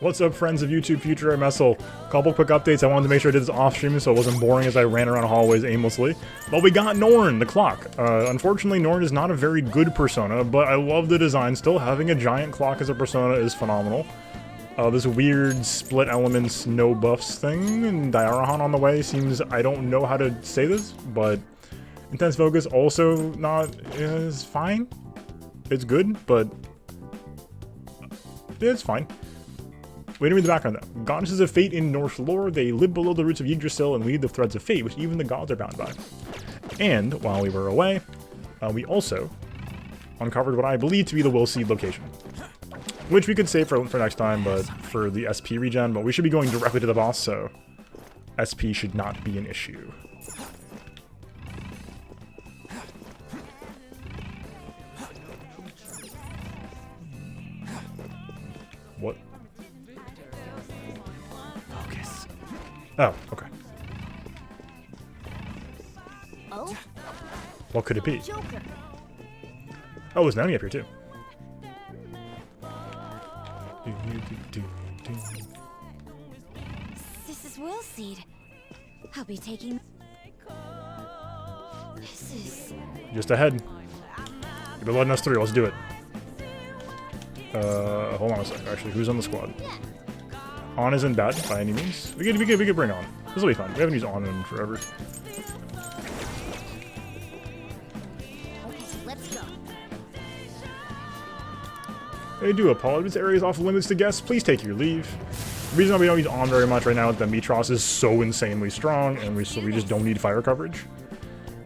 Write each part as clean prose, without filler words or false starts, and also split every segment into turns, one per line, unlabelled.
What's up, friends of YouTube Future MSL? Couple quick updates. I wanted to make sure I did this off stream so it wasn't boring as I ran around hallways aimlessly. But we got Norn, the clock. Unfortunately, Norn is not a very good persona, but I love the design. Still, having a giant clock as a persona is phenomenal. This weird split elements, no buffs thing, and Diarahan on the way seems, I don't know how to say this, but intense focus also not is fine. It's good, but it's fine. We didn't read the background though. Goddesses of fate in Norse lore, they live below the roots of Yggdrasil and lead the threads of fate, which even the gods are bound by. And while we were away, we also uncovered what I believe to be the Will Seed location, which we could save for next time, but for the SP regen. But we should be going directly to the boss, so SP should not be an issue. What? Focus. Oh, okay.
Oh?
What could it be?
Joker.
Oh, there's Nami up here too.
This is Will Seed. I'll be taking. This is.
Just ahead. You've been letting us through. Let's do it. Hold on a sec. Actually, who's on the squad? On isn't bad by any means. We could bring On. This will be fun. We haven't used On in forever.
Okay, let's go.
I do apologize. This area is off limits to guests. Please take your leave. The reason why we don't use On very much right now is that Mitros is so insanely strong, and we just don't need fire coverage.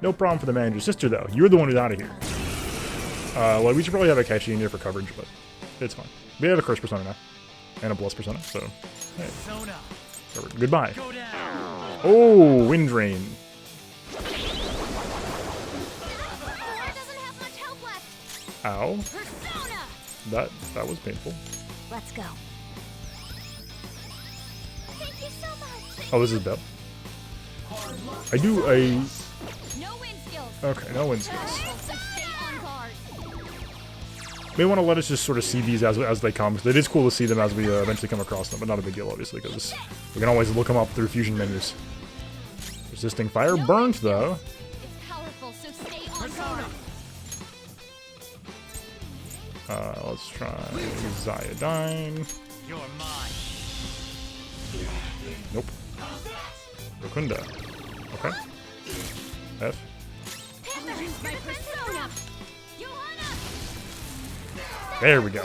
No problem for the manager's sister though. You're the one who's out of here. Well, we should probably have Akechi in here for coverage, but it's fine. We have a curse persona now. And a bless persona, so hey. Goodbye. Oh, wind drain. Ow. That was painful.
Let's go. Thank you so much.
Oh, this is Bep. I do a.
No wind skills.
Okay, no wind skills.
So stay on guard.
May want to let us just sort of see these as they come, because it is cool to see them as we eventually come across them, but not a big deal, obviously, because we can always look them up through fusion menus. Resisting fire, burnt though.
It's powerful, so stay on guard.
Let's try Zyodine.
You're mine.
Nope. Rokunda. Okay. F.
My persona.
There we go.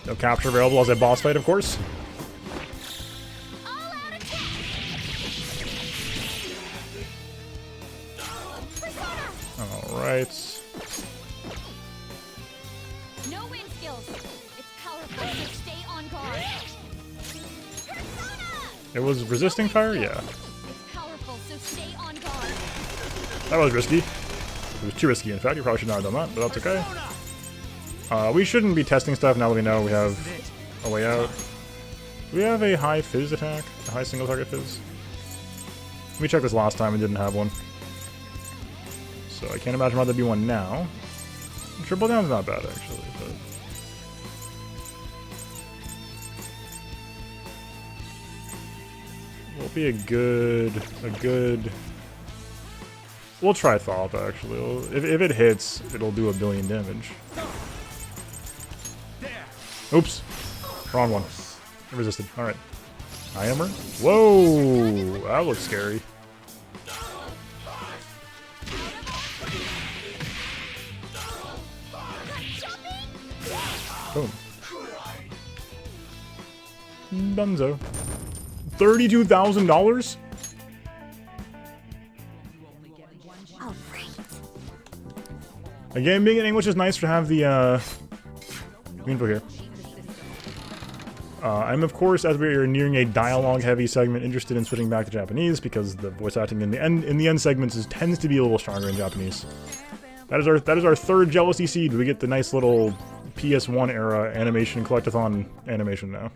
No capture available as a boss fight, of course. Alright.
No wind skills. It's powerful, so stay on guard.
It was resisting fire? Yeah.
It's powerful, so stay on guard.
That was risky. It was too risky, in fact. You probably should not have done that, but that's okay. We shouldn't be testing stuff now that we know we have a way out. Do we have a high fizz attack? A high single target fizz? We checked this last time and didn't have one. So I can't imagine why there'd be one now. Triple down's not bad, actually, but... will be a good... We'll try Thought, actually. If it hits, it'll do 1 billion damage. Oops. Wrong one. It resisted. Alright. I am her. Whoa! That looks scary. Boom. Dunzo. $32,000? Again, being in English is nice to have the info here. I'm, of course, as we are nearing a dialogue-heavy segment, interested in switching back to Japanese because the voice acting in the end segments tends to be a little stronger in Japanese. That is our third jealousy seed. We get the nice little PS1 era animation collectathon animation now.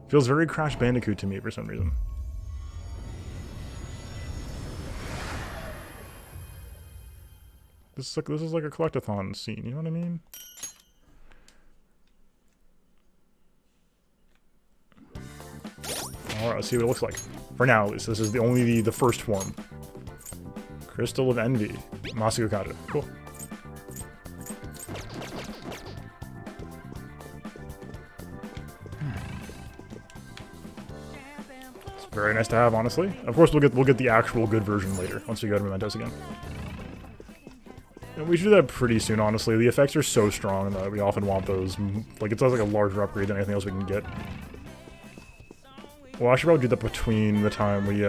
Feels very Crash Bandicoot to me for some reason. This is like a collectathon scene, you know what I mean? Alright, let's see what it looks like. For now, at least. This is only the first form. Crystal of Envy. Masukokata. Cool. It's very nice to have, honestly. Of course, we'll get the actual good version later, once we go to Mementos again. And we should do that pretty soon, honestly. The effects are so strong that we often want those. Like, it sounds like a larger upgrade than anything else we can get. Well, I should probably do that between the time we,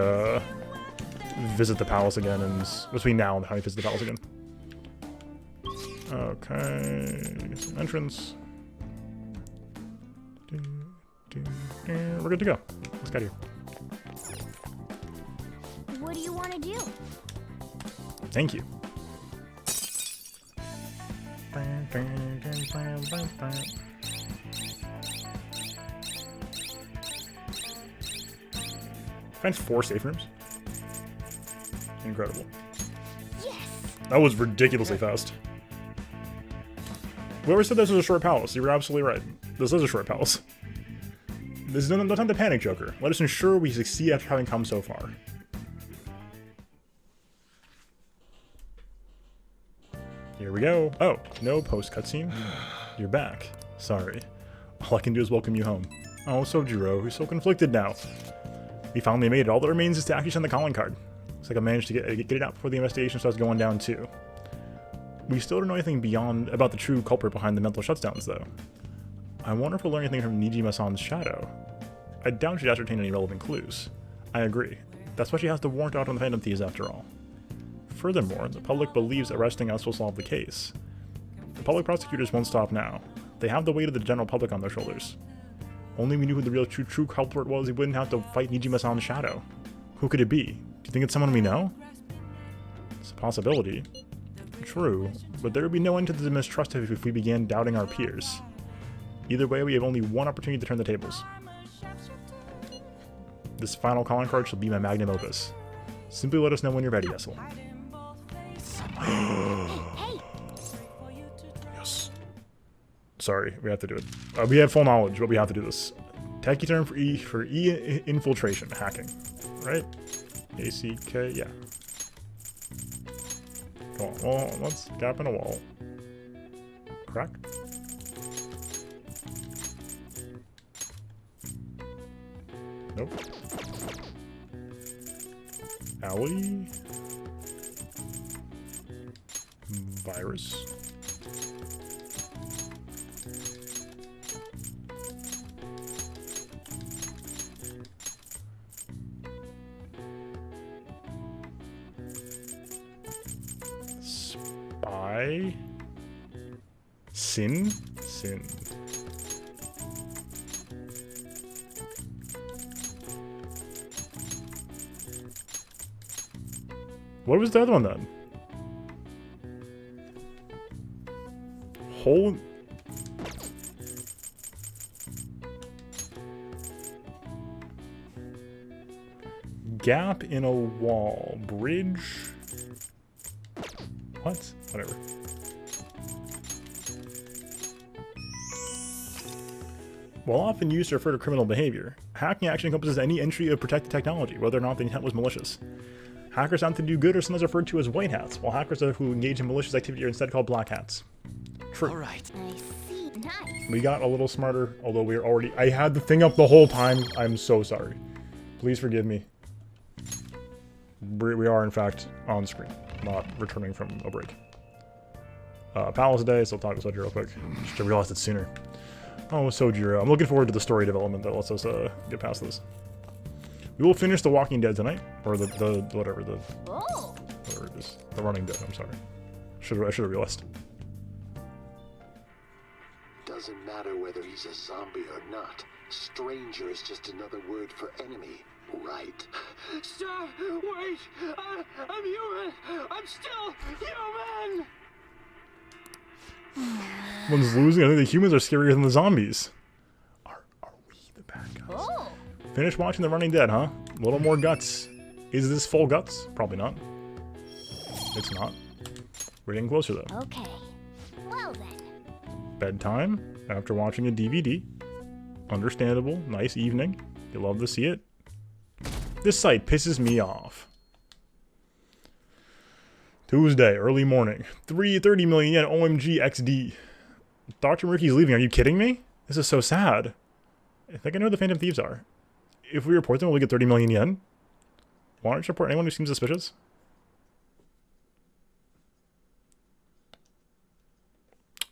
visit the palace again, and between now and the time we visit the palace again. Okay, some entrance. We're good to go. Let's get here.
What do you want to do?
Thank you. Find 4 safe rooms. Incredible.
Yes.
That was ridiculously fast. Whoever said this was a short palace, you were absolutely right. This is a short palace. This is no time to panic, Joker. Let us ensure we succeed after having come so far. Here we go. Oh, no post cutscene. You're back. Sorry. All I can do is welcome you home. Oh, Sojiro, who's so conflicted now. We finally made it. All that remains is to actually send the calling card. Looks like I managed to get it out before the investigation starts going down too. We still don't know anything beyond about the true culprit behind the mental shutdowns, though. I wonder if we'll learn anything from Nijima-san's shadow. I doubt she'd ascertain any relevant clues. I agree. That's why she has the warrant out on the Phantom Thieves after all. Furthermore, the public believes arresting us will solve the case. The public prosecutors won't stop now. They have the weight of the general public on their shoulders. Only we knew who the real true culprit was, we wouldn't have to fight Nijima-san's shadow. Who could it be? Do you think it's someone we know? It's a possibility. True, but there would be no end to the mistrust if we began doubting our peers. Either way, we have only one opportunity to turn the tables. This final calling card shall be my magnum opus. Simply let us know when you're ready, Essel. Yes. Sorry, we have to do it. We have full knowledge, but we have to do this. Techie term for E infiltration, hacking. Right? ACK, yeah. Come on, well, let's gap in a wall. Crack. Nope. Alley. Virus. Spy. Sin. What was the other one then? Hole. Gap in a wall. Bridge. What? Whatever. While often used to refer to criminal behavior, hacking actually encompasses any entry of protected technology, whether or not the intent was malicious. Hackers aren't to do good are sometimes referred to as white hats, while hackers who engage in malicious activity are instead called black hats. True.
All right.
I see. Nice.
We got a little smarter, although we were already... I had the thing up the whole time. I'm so sorry. Please forgive me. We are, in fact, on screen, not returning from a break. Palace Day, so I'll talk to Sojiro real quick. Just realized it sooner. Oh, Sojiro. I'm looking forward to the story development that lets us get past this. We will finish The Walking Dead tonight, or whatever it is. The Running Dead, I'm sorry. I should have realized.
Doesn't matter whether he's a zombie or not. Stranger is just another word for enemy, right?
Stop! Wait! I'm human! I'm still human!
One's losing. I think the humans are scarier than the zombies. Are we the bad guys?
Oh.
Finish watching The Running Dead, huh? A little more guts. Is this full guts? Probably not. It's not. We're getting closer, though.
Okay. Well then.
Bedtime, after watching a DVD. Understandable. Nice evening. You love to see it. This site pisses me off. Tuesday, early morning. 330 million yen, OMG XD. Dr. Murky's leaving. Are you kidding me? This is so sad. I think I know who the Phantom Thieves are. If we report them, will we get 30 million yen? Why don't you report anyone who seems suspicious?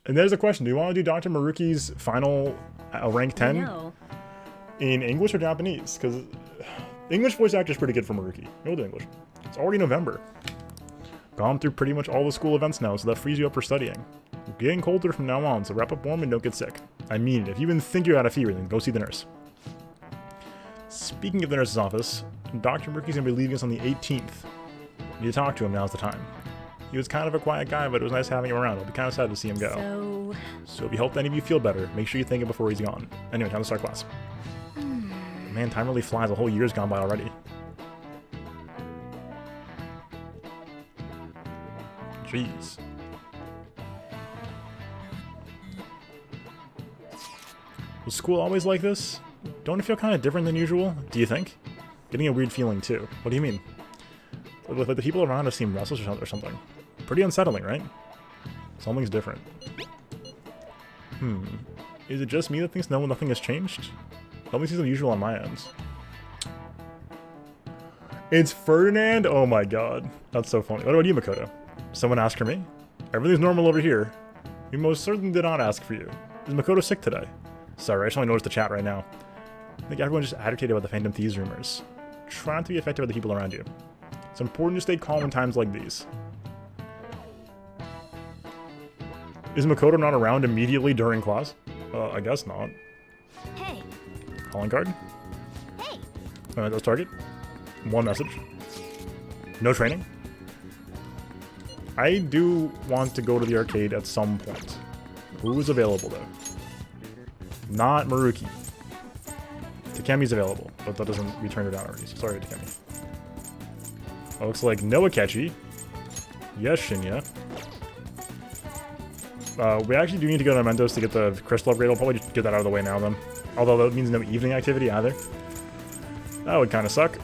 And there's a question. Do you want to do Dr. Maruki's final rank 10
No.
in English or Japanese? Because English voice actor is pretty good for Maruki. We'll do English. It's already November. Gone through pretty much all the school events now, so that frees you up for studying. Getting colder from now on, so wrap up warm and don't get sick. I mean, if you even think you had a fever, then go see the nurse. Speaking of the nurse's office, Dr. Murky's gonna be leaving us on the 18th. You talk to him, now's the time. He was kind of a quiet guy, but it was nice having him around. It'll be kind of sad to see him go. So if you help any of you feel better, make sure you think it before he's gone. Anyway, time to start class. Man, time really flies. A whole year's gone by already. Jeez. Was school always like this? Don't it feel kind of different than usual? Do you think? Getting a weird feeling too. What do you mean? Like the people around us seem restless or something. Pretty unsettling, right? Something's different. Is it just me that thinks nothing has changed? Nothing seems unusual on my end. It's Ferdinand? Oh my god. That's so funny. What about you, Makoto? Someone asked for me? Everything's normal over here. We most certainly did not ask for you. Is Makoto sick today? Sorry, I just only noticed the chat right now. I think everyone's just agitated about the Phantom Thieves rumors. Try not to be affected by the people around you. It's important to stay calm in times like these. Is Makoto not around immediately during class? I guess not.
Hey.
Calling card?
Hey.
Alright, let's target. One message. No training. I do want to go to the arcade at some point. Who is available though? Not Maruki. Takemi's available, but that doesn't, we turned her down already, so sorry Takemi. It looks like no Akechi. Yes, Shinya. We actually do need to go to Mementos to get the crystal upgrade. I'll probably just get that out of the way now then. Although that means no evening activity either. That would kind of suck.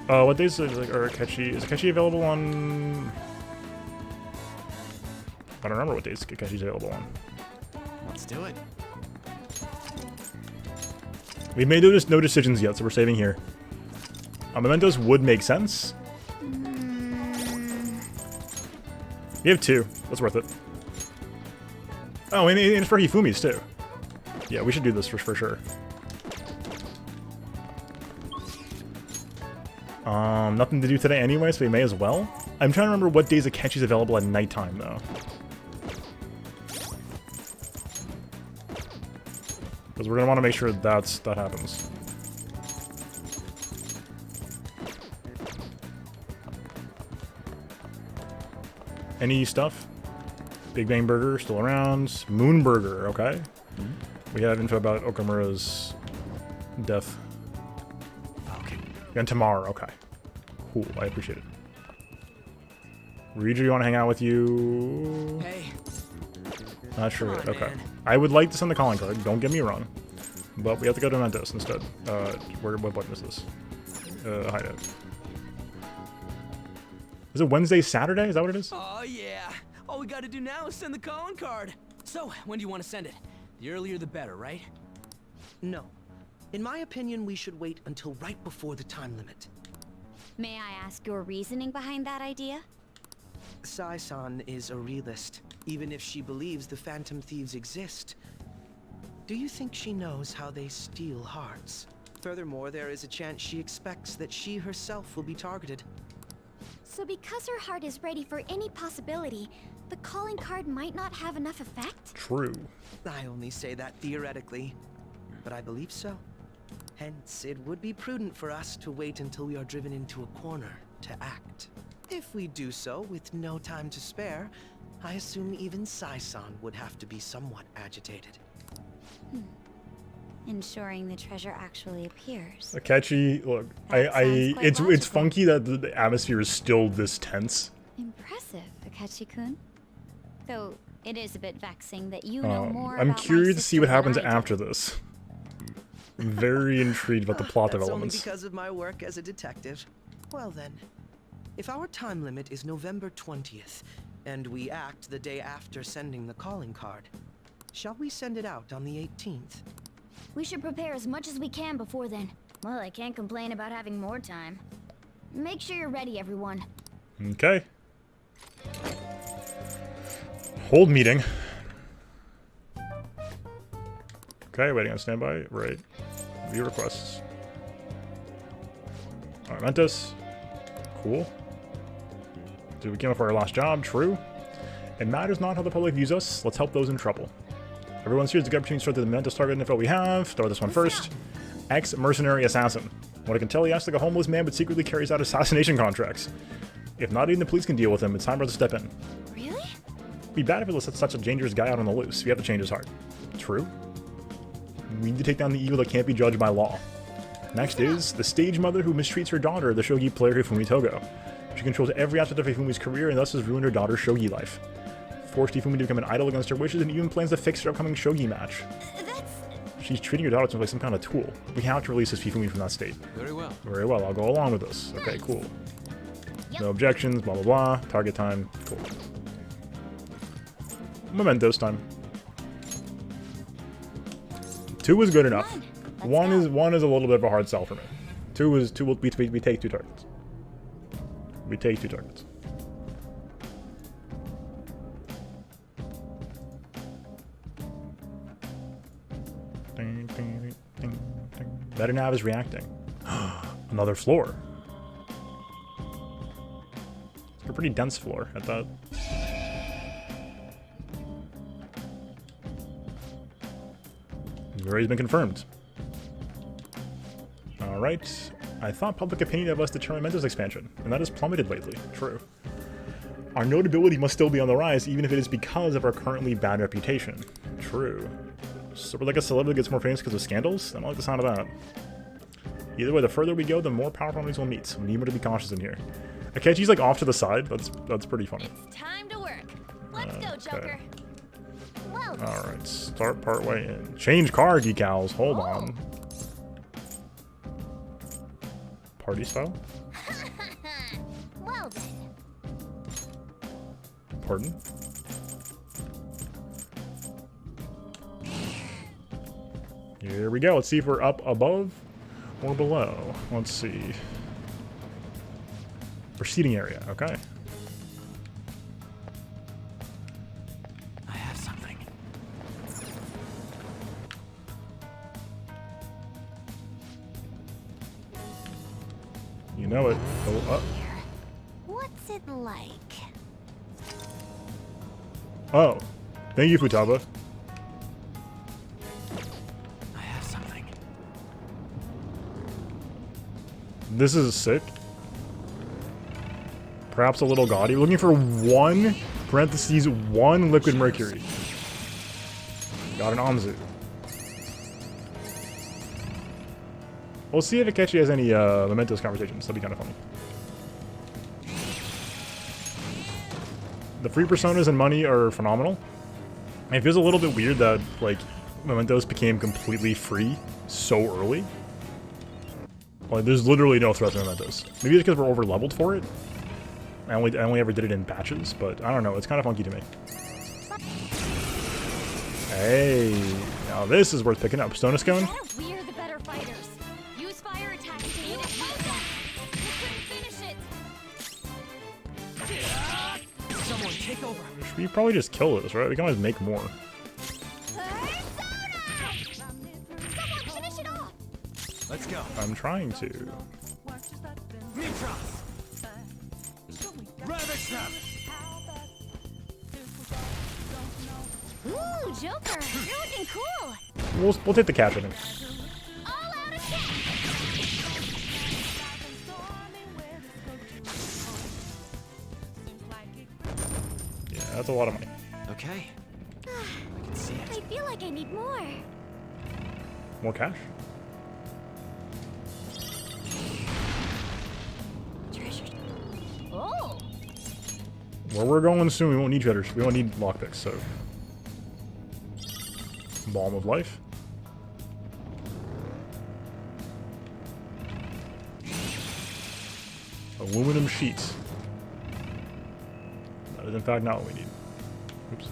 What days are Akechi? Is Akechi available on... I don't remember what days Akeshi's available on.
Let's do it.
We've made no decisions yet, so we're saving here. Mementos would make sense. We have two. That's worth it. Oh, and it's for Hifumi's too. Yeah, we should do this for sure. Nothing to do today anyway, so we may as well. I'm trying to remember what days Akechi's available at nighttime though. Because we're gonna want to make sure that happens. Any stuff? Big Bang Burger still around. Moon Burger, okay. We have info about Okamura's death.
Okay.
And tomorrow, okay. Cool, I appreciate it. Reader, you want to hang out with you?
Hey.
Not sure yet,
Come on,
okay.
man.
I would like to send the calling card, don't get me wrong. But we have to go to Mementos instead. What button is this? Hideout. Is it Wednesday, Saturday? Is that what it is?
Oh, yeah. All we gotta do now is send the calling card. So, when do you want to send it? The earlier the better, right?
No. In my opinion, we should wait until right before the time limit.
May I ask your reasoning behind that idea?
Sai-san is a realist, even if she believes the Phantom Thieves exist. Do you think she knows how they steal hearts? Furthermore, there is a chance she expects that she herself will be targeted.
So because her heart is ready for any possibility, the calling card might not have enough effect?
True.
I only say that theoretically, but I believe so. Hence, it would be prudent for us to wait until we are driven into a corner to act. If we do so with no time to spare, I assume even Sai-san would have to be somewhat agitated.
Ensuring the treasure actually appears.
Akechi, look,
That sounds quite
it's
logical.
funky that the atmosphere is still this tense.
Impressive, Akechi-kun. Though it is a bit vexing that you know more
I'm
about my
curious to see
sister
what
than
happens
I do.
after this. I'm very intrigued about the plot
That's
developments.
only because of my work as a detective. Well then, if our time limit is November 20th, and we act the day after sending the calling card, shall we send it out on the 18th?
We should prepare as much as we can before then. Well, I can't complain about having more time. Make sure you're ready, everyone.
Okay. Hold meeting. Okay, waiting on standby. Right. View requests. Alright, Mementos. Cool. Dude, we came up for our last job. True. It matters not how the public views us. Let's help those in trouble. Everyone's here to get opportunity to start the Mementos target info we have. Start this one first. Ex-mercenary assassin. What I can tell you, acts like a homeless man, but secretly carries out assassination contracts. If not even the police can deal with him, it's time for us to step in.
Really?
It'd be bad if it was such a dangerous guy out on the loose. We have to change his heart. True. We need to take down the evil that can't be judged by law. Next is the stage mother who mistreats her daughter, the shogi player Hifumi Togo. She controls every aspect of Hifumi's career and thus has ruined her daughter's shogi life. Forced Hifumi to become an idol against her wishes and even plans to fix her upcoming shogi match. She's treating her daughter like some kind of tool. We have to release this Hifumi from that state.
Very well.
Very well, I'll go along with this. Okay, cool. No objections, blah blah blah. Target time, cool. Mementos time. 2 is good enough. One is a little bit of a hard sell for me. 2 is two. We take 2 targets. We take 2 targets. Ding, ding, ding, ding. Better nav is reacting. Another floor. It's a pretty dense floor, I thought. Already been confirmed. Alright. I thought public opinion of us determined Mementos expansion, and that has plummeted lately. True. Our notability must still be on the rise, even if it is because of our currently bad reputation. True. So we're like a celebrity that gets more famous because of scandals? I don't like the sound of that. Either way, the further we go, the more powerful enemies we'll meet. So we need to be cautious in here. Akechi's like off to the side. That's pretty funny.
It's time to work. Let's go, Joker. Well,
Alright, start partway in. Change car decals. Hold on. Party style?
well then.
Pardon? Here we go. Let's see if we're up above or below. Let's see. Or seating area. Okay.
I have something.
You know it. Go up.
What's it like?
Oh. Thank you, Futaba.
I have something.
This is sick. Perhaps a little gaudy. We're looking for 1, parentheses, 1 liquid mercury. Got an Amzu. We'll see if Akechi has any Mementos conversations. That'd be kind of funny. The free personas and money are phenomenal. It feels a little bit weird that, like, Mementos became completely free so early. Like, there's literally no threat to Mementos. Maybe it's because we're over-leveled for it. I only ever did it in batches, but I don't know. It's kind of funky to me. Hey, now this is worth picking up. Stone Scone?
We're the better fighters. Use fire attack to hit it. You couldn't finish it.
Someone take over.
We probably just kill this, right? We can always make more.
Someone finish it off.
Let's go.
I'm trying to.
Mitros. Ravish them.
Ooh, Joker, you're looking cool.
We'll take the catch, I think.
All out attack.
Yeah, that's a lot of money.
Okay. I can see
I
it.
feel like I need more.
More cash?
Treasure. Oh.
Where we're going soon, we won't need treasures. We won't need lockpicks, so. Balm of Life. Aluminum sheets. That is in fact not what we need. Oops.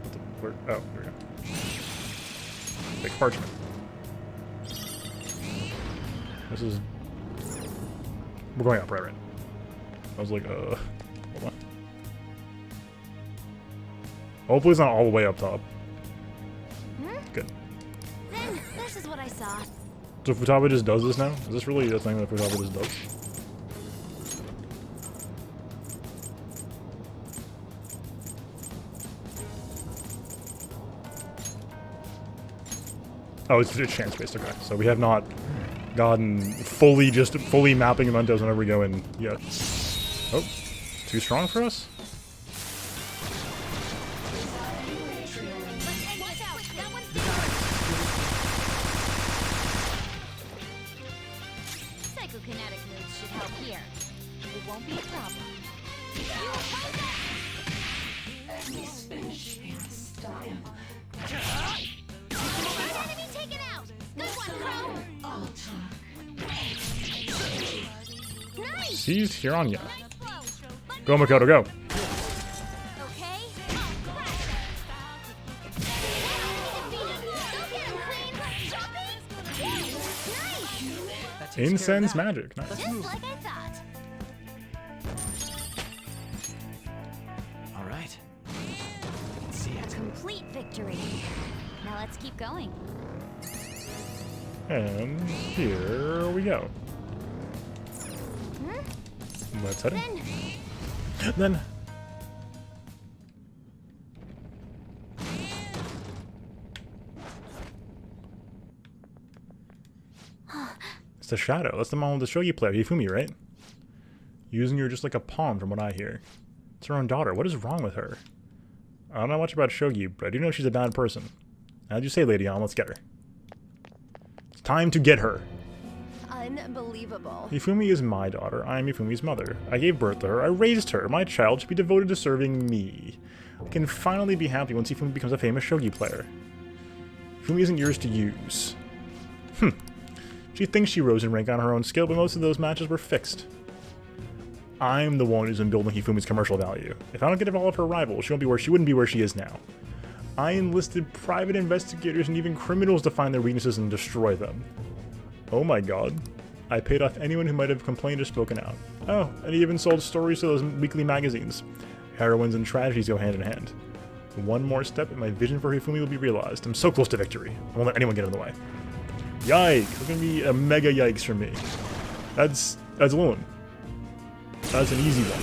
What the, where, oh, here we go. Big parchment. This is... We're going up, right? I was like, hold on. Hopefully it's not all the way up top. Good.
Then, this is what I saw.
So Futaba just does this now? Is this really the thing that Futaba just does? Oh, it's chance-based, okay. So we have not gotten fully mapping Mementos whenever we go in yet. Oh, too strong for us?
Watch out! That one's psychokinetic moves should help here. It won't be a problem. You oppose it! Enemy taken out! Good one, Crow! Nice!
Seized Hiranya.
Nice blow. But
Go, Makoto, go!
okay? Oh, crap. Go get him, Queen! Jumping! Nice!
That takes care of
Incense
that.
magic. Nice.
Just like I thought.
All right. Let's see it.
Complete victory. Now let's keep going.
And here we go. Let's head in. Then. It's the shadow. That's the mom of the shogi player, Hifumi, right? Using her just like a pawn from what I hear. It's her own daughter. What is wrong with her? I don't know much about shogi, but I do know she's a bad person. How'd you say, Lady On? Let's get her. It's time to get her.
Unbelievable.
Hifumi is my daughter. I am Hifumi's mother. I gave birth to her. I raised her. My child should be devoted to serving me. I can finally be happy once Hifumi becomes a famous shogi player. Hifumi isn't yours to use. She thinks she rose in rank on her own skill, but most of those matches were fixed. I'm the one who's been building Hifumi's commercial value. If I don't get involved with her rival, she wouldn't be where she is now. I enlisted private investigators and even criminals to find their weaknesses and destroy them. Oh my god. I paid off anyone who might have complained or spoken out. Oh, and he even sold stories to those weekly magazines. Heroines and tragedies go hand in hand. One more step and my vision for Hifumi will be realized. I'm so close to victory. I won't let anyone get in the way. Yikes. That's gonna be a mega yikes for me. That's Lewin. That's an easy one.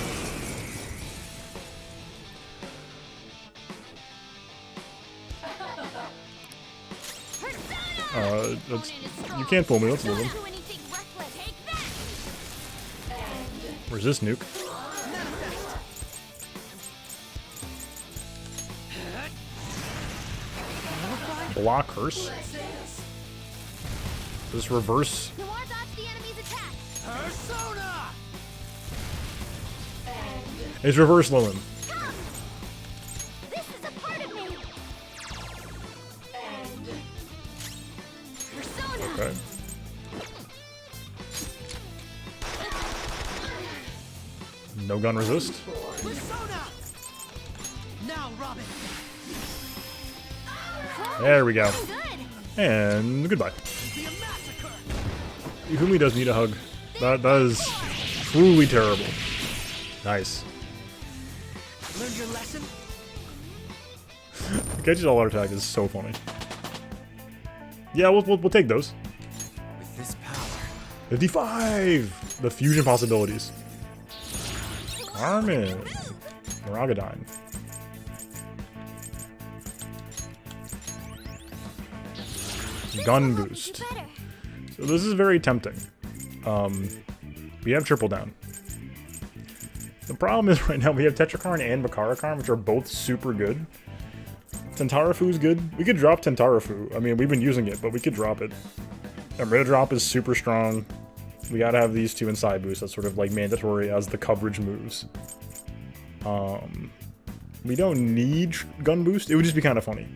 You can't fool me. Let's move him. Resist nuke. Block curse. This reverse. It's reverse Lewin.
This is a part of me. Persona.
Okay. No gun resist.
Persona! Now, Robin.
There we go.
Good.
And goodbye.
Be a massacre.
Hifumi does need a hug. That is truly terrible. Nice.
Learn your lesson?
Akechi's all-out attack is so funny. Yeah, we'll take those.
With this power.
55! The fusion possibilities. Carmen. Maragadine. Gun boost. So this is very tempting. We have triple down. The problem is right now we have Tetrakarn and Makarakarn, which are both super good. Tentarafu's good. We could drop Tentarafu. I mean, we've been using it, but we could drop it. And Red Drop is super strong. We gotta have these two in side boost. That's sort of like mandatory as the coverage moves. We don't need gun boost. It would just be kind of funny.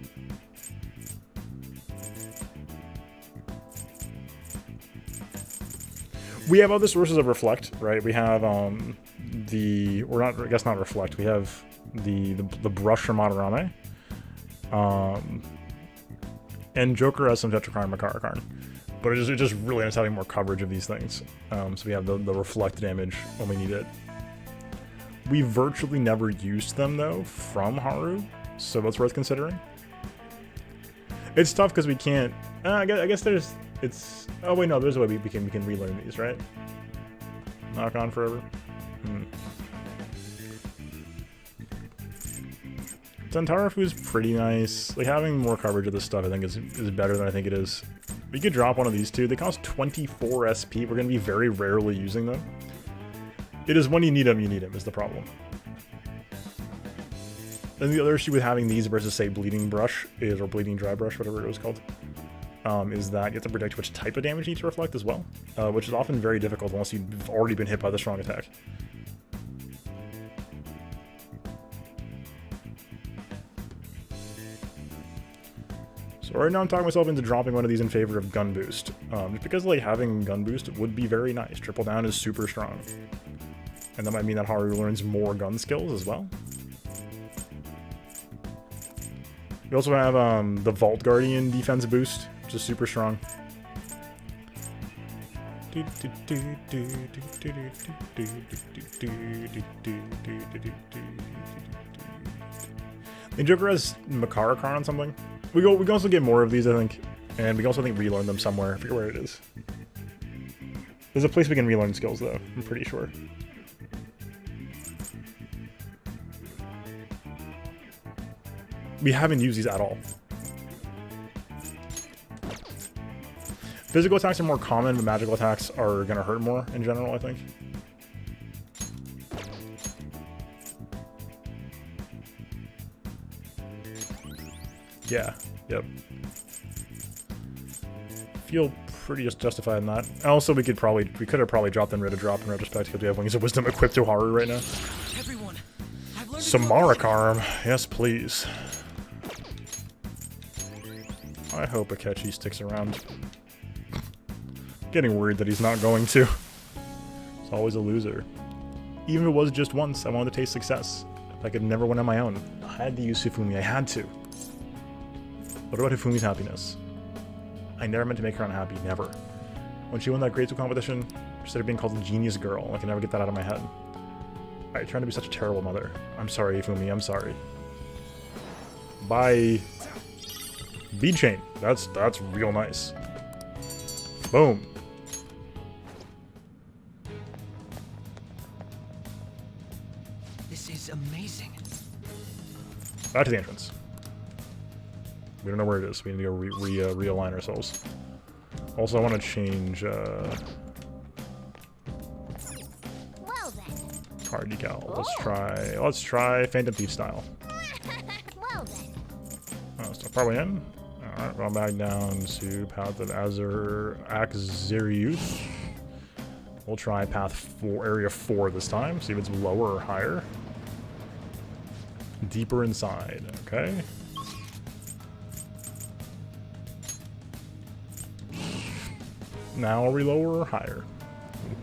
We have other sources of reflect, right? We have or not, I guess not reflect. We have the brush from Madarame. And Joker has some Tetrakarn and Makarakarn. But it just really ends up having more coverage of these things. So we have the reflect damage when we need it. We virtually never used them though from Haru, so that's worth considering. It's tough because we can't. I guess there's. It's. Oh wait, no. There's a way we can relearn these, right? Knock on forever. Tantarafu's pretty nice. Like having more coverage of this stuff, I think is better than I think it is. We could drop one of these two. They cost 24 SP. We're gonna be very rarely using them. It is when you need them is the problem. And the other issue with having these versus say bleeding brush or bleeding dry brush, whatever it was called, is that you have to predict which type of damage you need to reflect as well, which is often very difficult unless you've already been hit by the strong attack. So right now I'm talking myself into dropping one of these in favor of gun boost, just because like having gun boost would be very nice. Triple down is super strong, and that might mean that Haru learns more gun skills as well. We also have the Vault Guardian defense boost, which is super strong. And Joker has Makarakarn on something. We can also get more of these, I think, and we can also relearn them somewhere. I forget where it is. There's a place we can relearn skills though, I'm pretty sure. We haven't used these at all. Physical attacks are more common, but magical attacks are gonna hurt more in general, I think. Yeah, yep. Feel pretty justified in that. Also, we could have probably dropped in drop in retrospect because we have Wings of Wisdom equipped to Haru right now.
Everyone, I've learned
Samarakarm, yes please. I hope Akechi sticks around. Getting worried that he's not going to. He's always a loser. Even if it was just once, I wanted to taste success. If I could never win on my own, I had to use Hifumi, I had to. What about Hifumi's happiness? I never meant to make her unhappy, never. When she won that grade school competition, she started being called the genius girl. I can never get that out of my head. I trying to be such a terrible mother. I'm sorry, Hifumi, I'm sorry. Bye. Bead chain. That's real nice. Boom.
This is amazing.
Back to the entrance. We don't know where it is. We need to go realign ourselves. Also, I want to change
Well then.
car decal. Let's try Phantom Thief style.
Well then.
Oh, so probably in. Alright, run back down to path of Axeriuth. We'll try path 4, area 4 this time. See if it's lower or higher. Deeper inside. Okay. Now are we lower or higher?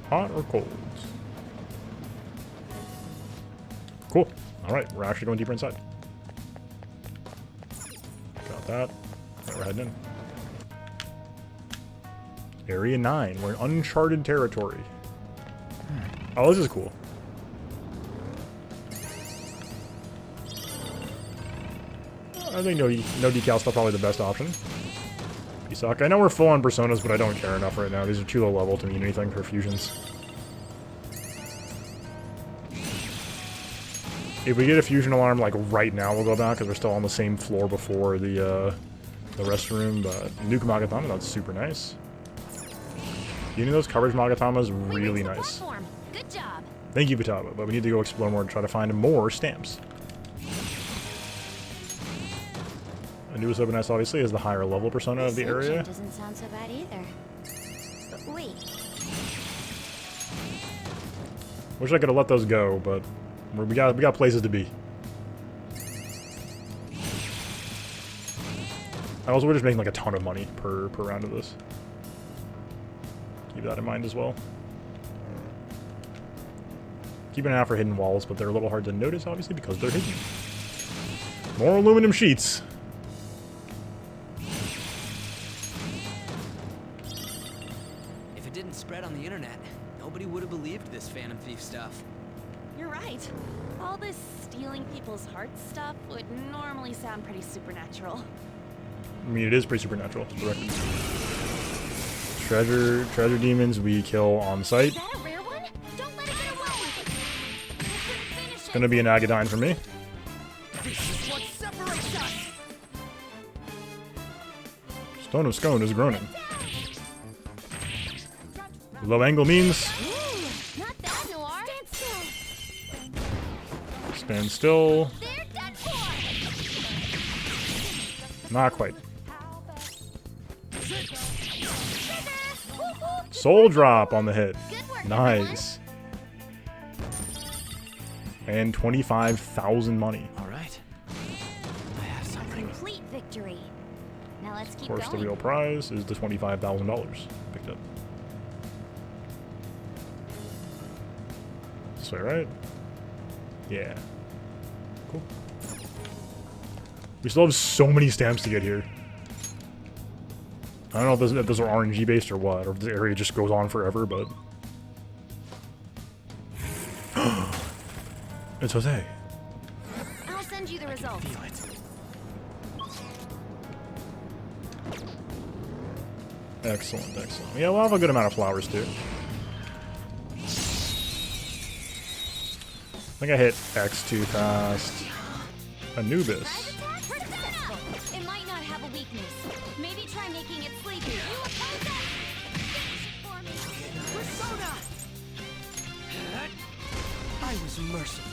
Hot or cold? Cool. Alright, we're actually going deeper inside. Got that. Right, we're heading in. Area 9. We're in uncharted territory. Oh, this is cool. I think no decal stuff probably the best option. Suck. I know we're full on personas, but I don't care enough right now. These are too low level to mean anything for fusions. If we get a fusion alarm like right now, we'll go back because we're still on the same floor before the restroom. But Nuke Magatama, that's super nice. Getting those coverage Magatama is really nice.
Good job.
Thank you, Futaba. But we need to go explore more and try to find more stamps. The newest Open S obviously is the higher level persona of the area.
Doesn't sound so bad either. But wait.
Wish I could have let those go, but we got places to be. I also we're just making like a ton of money per round of this. Keep that in mind as well. Keep an eye out for hidden walls, but they're a little hard to notice, obviously, because they're hidden. More aluminum sheets.
If it didn't spread on the internet, nobody would have believed this Phantom Thief stuff.
You're right. All this stealing people's hearts stuff would normally sound pretty supernatural.
I mean, it is pretty supernatural, for the record. Treasure demons we kill on
Is
sight.
that a rare one? Don't let it get away! I couldn't finish
It's gonna be an Agadine for me.
This is what separates us!
Stone of Scone is groaning. Low angle means
Ooh, not bad, Noir. Stand still.
stand still.
They're done for.
Not quite. Soul drop on the hit.
Good work,
Nice. And 25,000 money.
All right. I have something.
Complete victory. Now let's keep
Of course, the
going.
real prize is the $25,000 picked up. This way, right? Yeah. Cool. We still have so many stamps to get here. I don't know if those are RNG based or what, or if the area just goes on forever, but... It's Jose.
I'll send you the results.
Feel it.
Excellent, excellent. Yeah, we'll have a good amount of flowers, too. I think I hit X too fast. Anubis.
Persona! It might not have a weakness. Maybe try making it sleepy. You oppose that! Finish it for me.
Persona! I was merciful.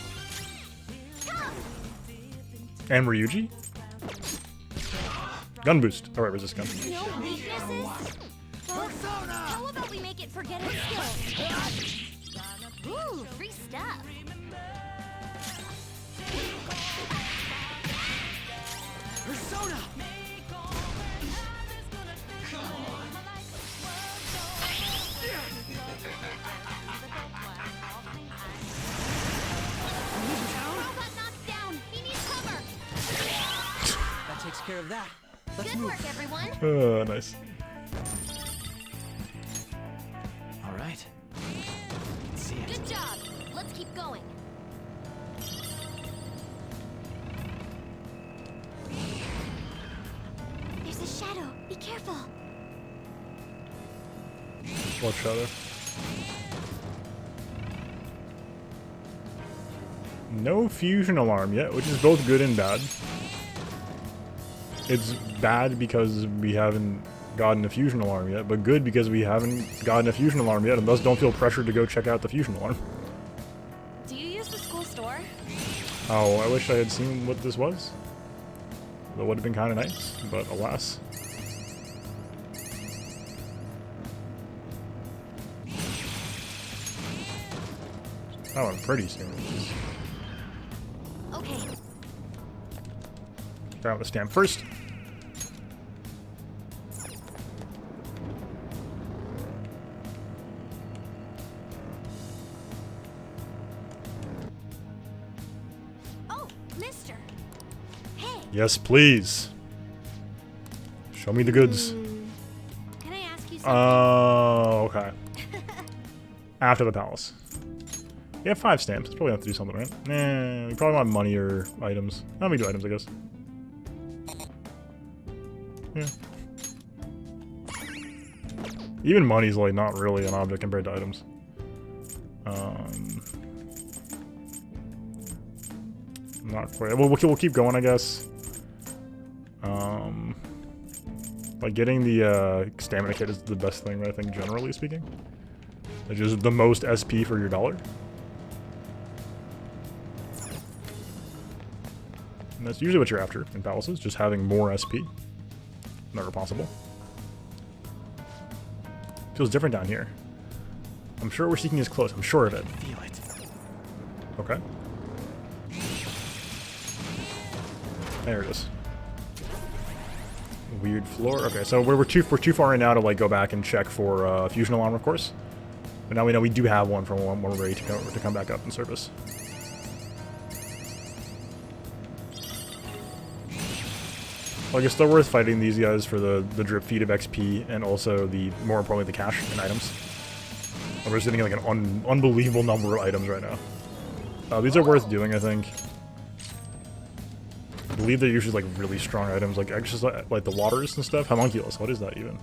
And Ryuji? Gun boost. Alright, resist gun.
No weaknesses? Well, how about we make it forget its skills? Ooh, free stuff.
Persona!
Robot knocked down. He needs cover.
That takes care of that. Let's
Good
move.
work, everyone.
Nice.
All right. Let's see it.
Good job. Let's keep going. There's a shadow. Be careful.
What shadow? No fusion alarm yet, which is both good and bad. It's bad because we haven't gotten a fusion alarm yet, but good because we haven't gotten a fusion alarm yet, and thus don't feel pressured to go check out the fusion alarm.
Do you use the school store?
Oh, I wish I had seen what this was. That would have been kind of nice, but alas. That went pretty soon.
Okay.
Try out the stamp first.
Oh, mister. Hey.
Yes, please. Show me the goods.
Can I ask you something?
Oh, okay. After the palace. We have 5 stamps. Let's probably have to do something, right? Nah, we probably want money or items. Let me do items, I guess. Yeah. Even money's like not really an object compared to items. Not quite. We'll keep going, I guess. Like getting the stamina kit is the best thing, right? I think generally speaking. It's just the most SP for your dollar. And that's usually what you're after in palaces, just having more SP. Never possible. Feels different down here. I'm sure we're seeking is close. I'm sure of it.
Feel it.
Okay. There it is. Weird floor. Okay, so we're too far in now to like go back and check for fusion alarm, of course. But now we know we do have one from one we're ready to come back up in service. Like, it's still worth fighting these guys for the drip feed of XP and also more importantly, the cash and items. We're just getting like an unbelievable number of items right now. These are worth doing, I think. I believe they're usually like really strong items, like extra, like the waters and stuff. Homunculus, what is that even?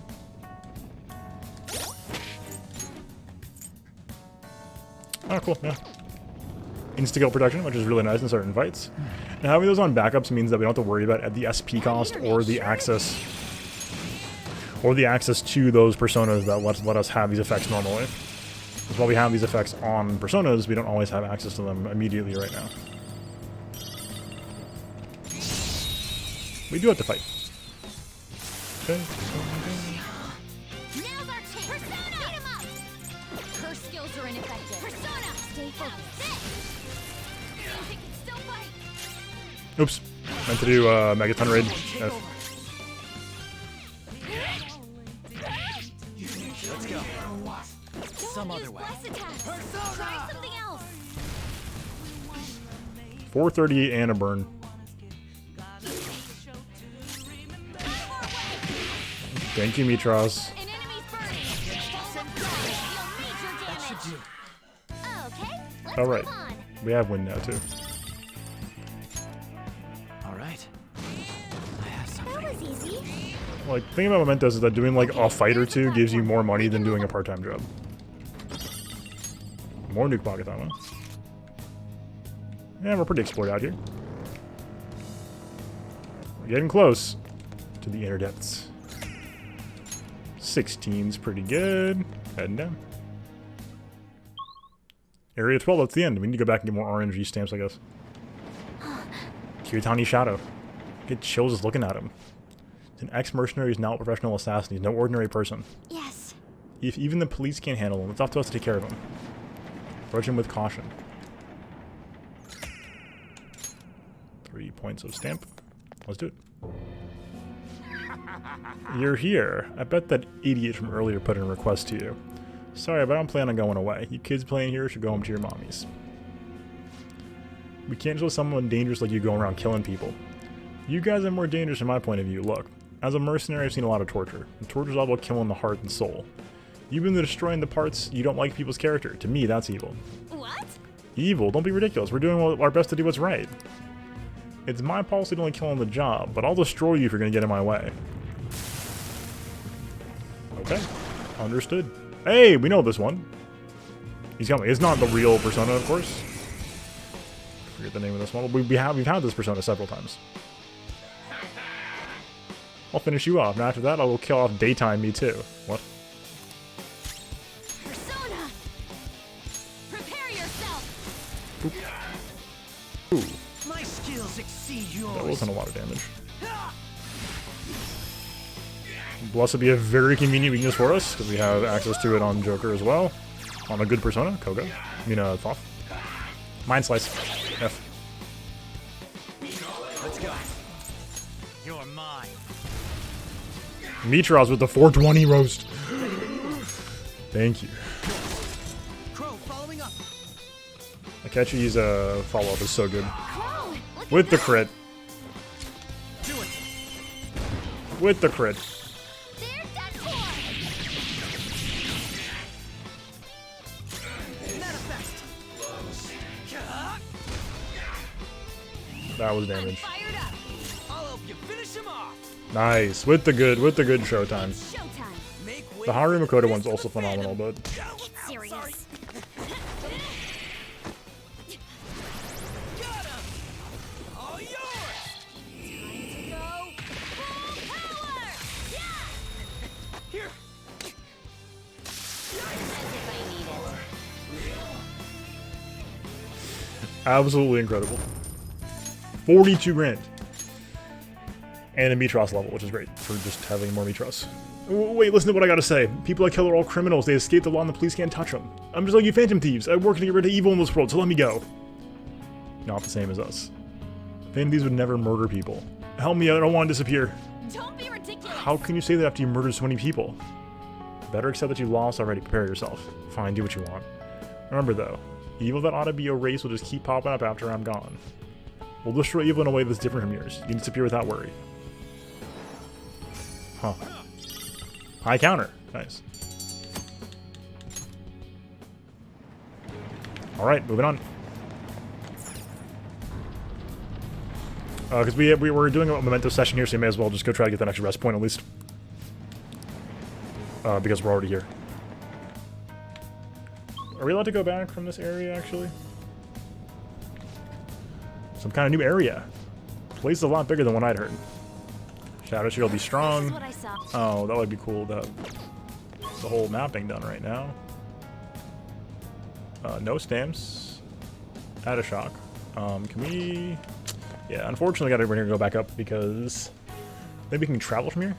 Oh, cool, yeah. Insta-kill protection, which is really nice in certain fights. And having those on backups means that we don't have to worry about the SP cost or the access to those personas that let us have these effects normally. Because while we have these effects on personas, we don't always have access to them immediately right now. We do have to fight. Okay.
Now's our chance. Persona! Beat him up! Her skills are ineffective. Persona! Stay focused. Seems it can still fight.
Oops. Meant to do Megaton Raid.
Let's go. Some other way.
Try something else.
438 and a burn. Thank you, Mitros.
An enemy's burning. That should do. Okay, let's
Alright.
move on.
We have wind now, too.
All right. I have something.
That was easy.
Like, the thing about Mementos is that doing, like, a fight or two gives you more money than doing a part-time job. More nuke pocket ammo. Yeah, we're pretty explored out here. We're getting close to the inner depths. 16's pretty good. Heading down. Area 12, that's the end. We need to go back and get more RNG stamps, I guess. Kiritani Shadow. Get chills just looking at him. He's an ex-mercenary who's now a professional assassin. He's no ordinary person.
Yes.
If even the police can't handle him, it's up to us to take care of him. Approach him with caution. 3 points of stamp. Let's do it. You're here. I bet that idiot from earlier put in a request to you. Sorry, but I don't plan on going away. You kids playing here should go home to your mommies. We can't just let someone dangerous like you go around killing people. You guys are more dangerous from my point of view. Look, as a mercenary, I've seen a lot of torture. And torture's all about killing the heart and soul. You've been destroying the parts you don't like people's character. To me, that's evil.
What?
Evil? Don't be ridiculous. We're doing our best to do what's right. It's my policy to only kill on the job, but I'll destroy you if you're going to get in my way. Okay. Understood. Hey, we know this one. He's coming. It's not the real persona, of course. Forget the name of this one. We've had this persona several times. I'll finish you off, and after that I will kill off daytime me too. What?
Persona! Prepare yourself!
Ooh.
My skills exceed yours.
That wasn't a lot of damage. Bless would be a very convenient weakness for us, because we have access to it on Joker as well. On a good persona, Koga. I mean, Thoth. Mind Slice. F.
Let's go. You're mine.
Mitros with the 420 roast. Thank you.
Crow following up.
Akechi's follow-up is so good.
Crow! Look
With
at
the
that.
crit.
Do it.
With the crit.
There's that core!
Manifest.
That was damage.
Fired up!
I'll help you finish him off.
Nice. With the good showtime.
Showtime!
Make way
The Haru
for
Makoto
the
one's
fist
also
of the
phenomenal,
Phantom.
but
Get serious!
Sorry. Got him. All yours.
Go! Full power! Yeah!
Here.
As if I need it.
absolutely incredible. 42 grand. And a Mitros level, which is great for just having more Mitros. Wait, listen to what I gotta say. People I kill are all criminals. They escape the law and the police can't touch them. I'm just like you phantom thieves. I work to get rid of evil in this world, so let me go. Not the same as us. Phantom thieves would never murder people. Help me, I don't want to disappear.
Don't be ridiculous!
How can you say that after you murdered so many people? Better accept that you lost already. Prepare yourself. Fine, do what you want. Remember though, evil that ought to be erased will just keep popping up after I'm gone. We'll destroy evil in a way that's different from yours. You can disappear without worry. Huh. High counter. Nice. Alright, moving on. Because we were doing a memento session here, so you may as well just go try to get the next rest point at least. Because we're already here. Are we allowed to go back from this area, actually? Some kind of new area. Place is a lot bigger than what I'd heard. Shadow Shield will be strong.
This is what I saw.
Oh, that would be cool to have the whole mapping done right now. No stamps. Add a shock. Can we... Yeah, unfortunately, we're gonna go back up because maybe we can travel from here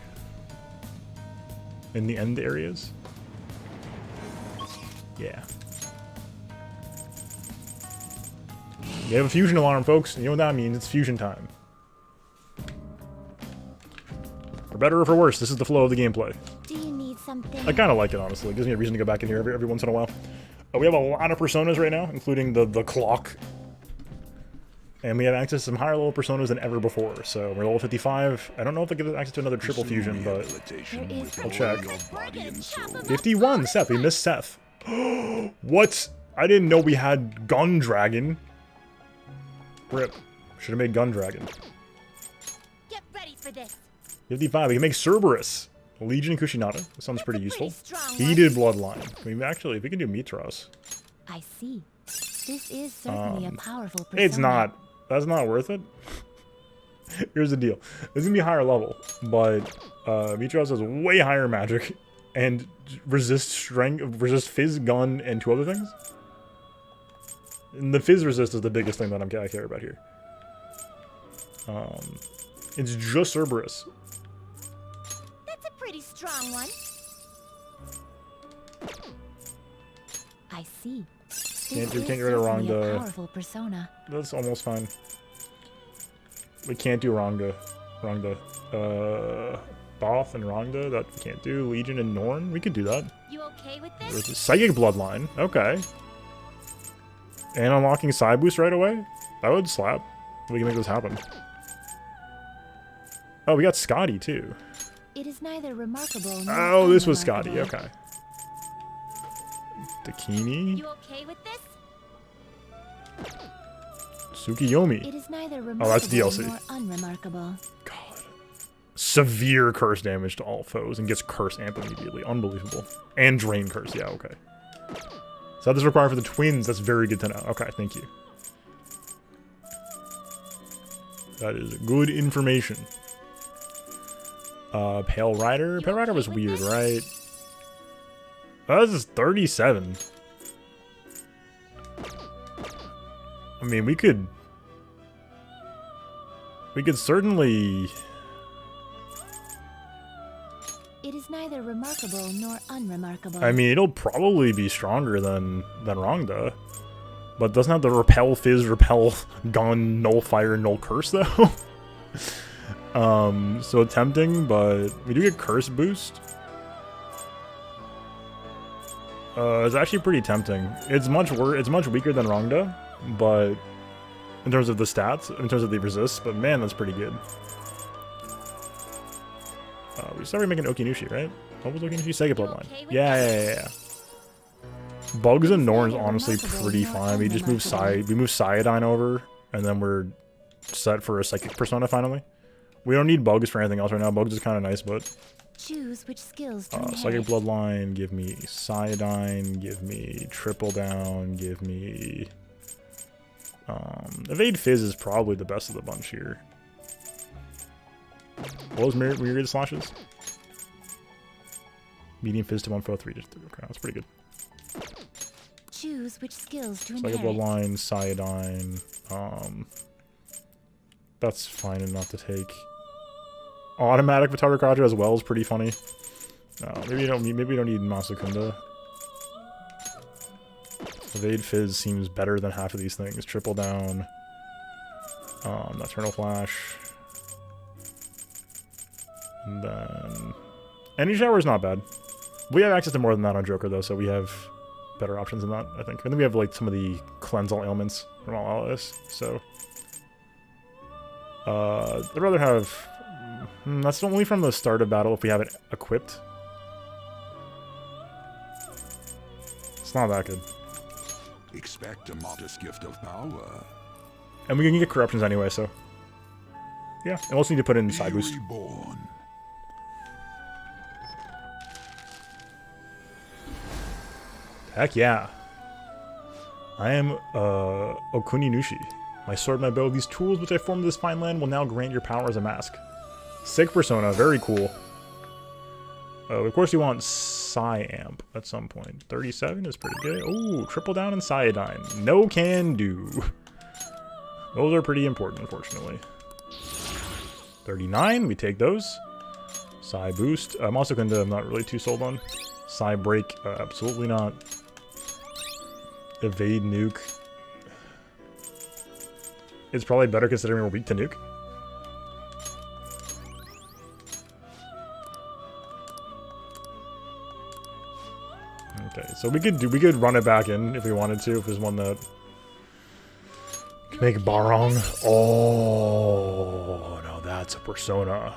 in the end areas. Yeah. We have a fusion alarm, folks. You know what that means? It's fusion time. For better or for worse, this is the flow of the gameplay.
Do you need something?
I kind of like it, honestly. It gives me a reason to go back in here every once in a while. We have a lot of personas right now, including the clock. And we have access to some higher level personas than ever before. So we're level 55. I don't know if they give us access to another triple fusion, but I'll check. 51, Seth. We missed Seth. What? I didn't know we had Gun Dragon. Rip. Should have made Gun Dragon.
Get ready for this.
55. We can make Cerberus. Legion Kushinada. That sounds pretty useful. Heated Bloodline. I mean, actually, if we can do Mitros.
I see. This is certainly a powerful persona.
It's not. That's not worth it. Here's the deal. This is gonna be higher level, but Mitros has way higher magic and resist strength, resist fizz, gun, and 2 other things. And the fizz resist is the biggest thing that I care about here. It's just Cerberus.
That's a pretty strong one. I see.
Can't get rid of Rongda.
Powerful persona.
That's almost fine. We can't do Rongda. Both and Rongda, that we can't do. Legion and Norn, we could do that.
You okay with this?
There's a Psychic Bloodline, okay. And unlocking side boost right away? That would slap. We can make this happen. Oh, we got Scotty too.
It is neither remarkable nor
Oh, this was Scotty,
unremarkable.
okay. Dakini.
You okay with this?
Tsukiyomi.
It is neither
Oh, that's
remarkable
DLC.
nor unremarkable.
God. Severe curse damage to all foes and gets curse amp immediately. Unbelievable. And drain curse, yeah, okay. So that is required for the twins. That's very good to know. Okay, thank you. That is good information. Pale Rider? Pale Rider was weird, right? Oh, this is 37. I mean, we could certainly...
It is neither remarkable nor unremarkable.
I mean, it'll probably be stronger than Rongda. But doesn't have the repel fizz, repel gun, null fire, null curse though. So tempting, but we do get curse boost. It's actually pretty tempting. It's much weaker than Rongda, but in terms of the stats, in terms of the resist, but man, that's pretty good. We started making Okinushi, right? What was Okinushi? Sega Bloodline. Yeah. Bugs and Norn's honestly pretty fine. We just move Cyanide over, and then we're set for a Psychic Persona finally. We don't need Bugs for anything else right now. Bugs is kind of nice, but...
Choose which skills to
Psychic
inherit.
Bloodline, give me Cyanide, give me Triple Down, give me... Evade Fizz is probably the best of the bunch here. What was Myriad Slashes? Medium Fizz to 143. Okay, that's pretty good.
Choose which skills to
Psychic
inherit.
Bloodline, Cyanide. That's fine enough to take. Automatic Futaba Kaja as well is pretty funny. Maybe we don't need Masakunda. Evade Fizz seems better than half of these things. Triple Down. Nocturnal Flash. And then... Energy Shower is not bad. We have access to more than that on Joker, though, so we have better options than that, I think. And then we have, like, some of the cleanse all ailments from all this, so... I'd rather have... that's only from the start of battle if we have it equipped. It's not that good.
Expect a modest gift of power.
And we can get corruptions anyway, so... Yeah, and we'll also need to put in side boost.
Reborn.
Heck yeah. I am, Okuni Nushi. My sword, my bow, these tools which I formed this fine land will now grant your power as a mask. Sick persona, very cool. Of course you want Psi Amp at some point. 37 is pretty good. Ooh, triple down in Cyanide. No can do. Those are pretty important, unfortunately. 39, we take those. Psi Boost. I'm also going to, I'm not really too sold on. Psi Break, absolutely not. Evade Nuke. It's probably better considering we're weak to Nuke. Okay, so we could run it back in if we wanted to, if there's one that can make Barong. Oh no, that's a persona.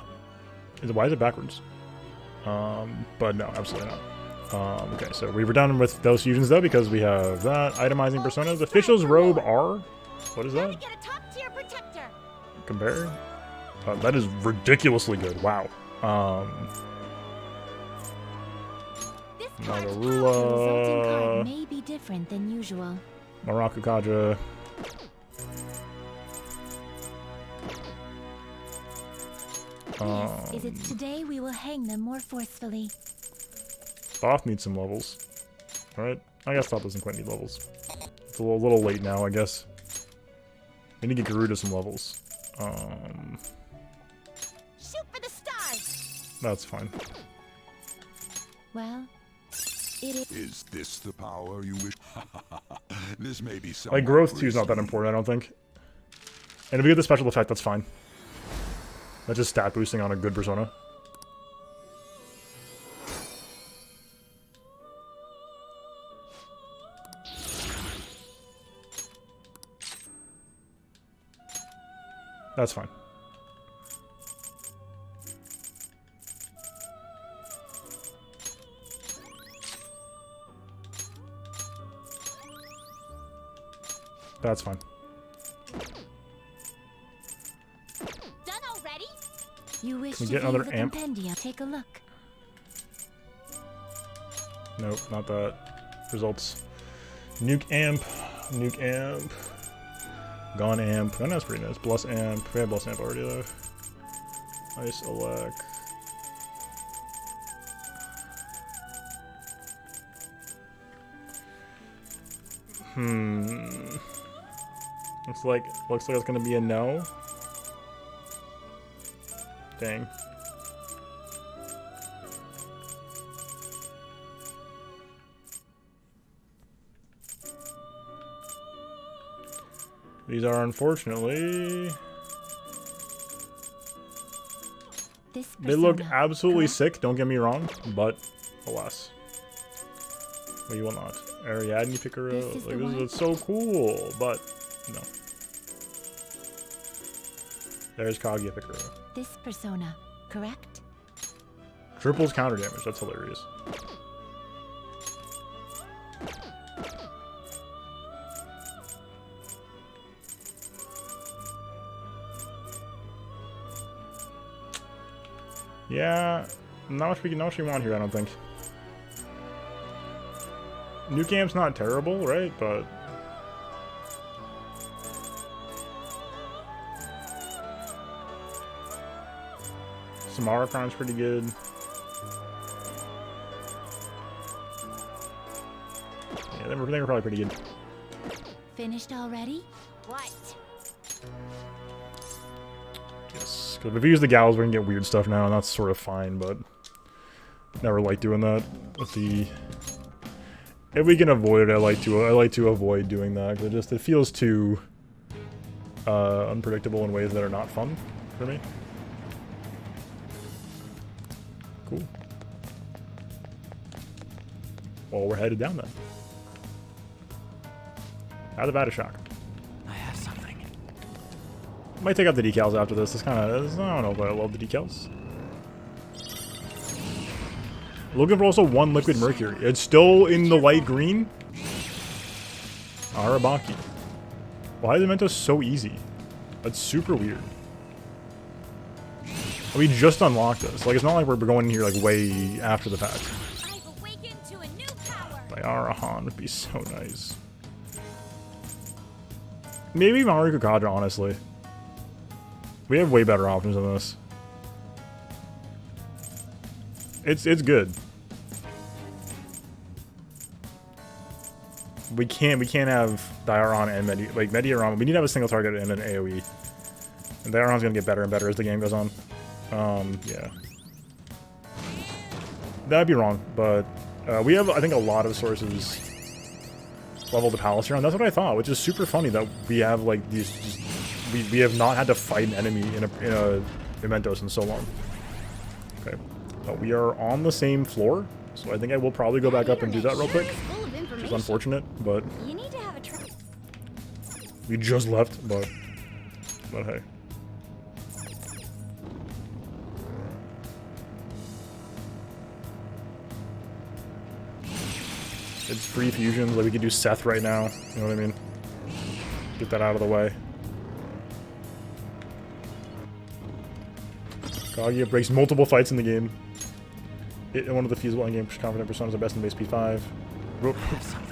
Why is it backwards? But no, absolutely not. Okay, so we were done with those fusions though because we have that itemizing personas. Official's Robe R. What is that?
Get a top-tier protector.
Compare. That is ridiculously good. Wow.
This card's power resulting
Nagarula.
card may be different than usual.
Maraku Kaja.
Yes, is it today we will hang them more forcefully?
Thoth needs some levels. Alright. I guess Thoth doesn't quite need levels. It's a little late now, I guess. We need to get Garuda some levels.
Shoot for the stars!
That's fine.
Well, it is.
Is this the power you wish? This may be some.
Like, growth 2 is not that important, I don't think. And if we get the special effect, that's fine. That's just stat boosting on a good persona. That's fine. That's fine.
Done already? You wish
Can we
to
get
view
another
the
amp?
compendium. Take a look.
Nope, not that. Results. Nuke amp. Nuke amp. Gone amp. Oh, that's pretty nice. Bless amp. We have Bless amp already though. Nice elect. Looks like it's gonna be a no. Dang. These are unfortunately.
This
They look
persona,
absolutely
correct?
sick, don't get me wrong, but alas. We will not. Ariadne Picaro,
This is
like
the
this
one?
is so cool, but no. There's Kaguya Picaro.
This persona, correct?
Triples counter damage, that's hilarious. Yeah, not much we want here, I don't think. New game's not terrible, right? But Samara Prime's pretty good. Yeah, they were probably pretty good.
Finished already? What?
Yes, because if we use the gals, we can get weird stuff now, and that's sort of fine. But never like doing that with the. If we can avoid it, I like to avoid doing that because it feels too unpredictable in ways that are not fun for me. Cool. Well, we're headed down then. Out of Shock.
I have something.
Might take out the decals after this. It's kind of, I don't know, but I love the decals. Looking for also one liquid mercury. It's still in the light green. Arabaki. Why is Mementos so easy? That's super weird. We just unlocked this. Like, it's not like we're going in here like way after the fact.
I've awakened to a new power.
By Arahan would be so nice. Maybe Mario Kukadra, honestly. We have way better options than this. It's good. We can't have Diaron and Mediaron. We need to have a single target and an AoE. And Diaron's gonna get better and better as the game goes on. Yeah. That'd be wrong, but we have, I think, a lot of sources level the palace here, and that's what I thought, which is super funny that we have like these. We have not had to fight an enemy in a Mementos in so long. Okay, but we are on the same floor, so I think I will probably go back up and do that real quick, which is unfortunate, but
You need to have a try.
we just left. But hey. It's free fusions, like we could do Seth right now, you know what I mean? Get that out of the way. Kaguya breaks multiple fights in the game. One of the feasible in-game confident personas are best in base P5.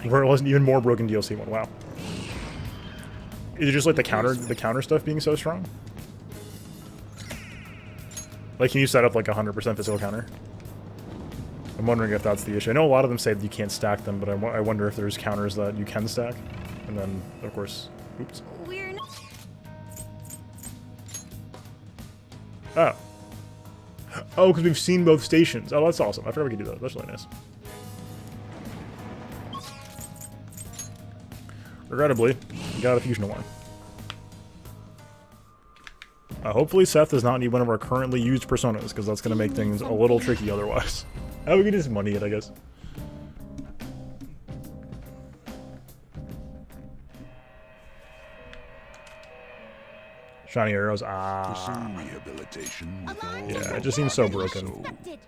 Where it wasn't even more broken DLC one, wow. Is it just like the counter stuff being so strong? Like, can you set up like 100% physical counter? I'm wondering if that's the issue. I know a lot of them say that you can't stack them, but I wonder if there's counters that you can stack. And then, of course, oops.
We're not.
Oh. Oh, because we've seen both stations. Oh, that's awesome. I forgot we could do that. That's really nice. Regrettably, we got a fusion of one. Hopefully Seth does not need one of our currently used personas, because that's going to make things a little tricky otherwise. Oh, we can just money it, I guess. Shiny arrows,
Pursue rehabilitation with all
yeah, it just seems so broken.
Expected.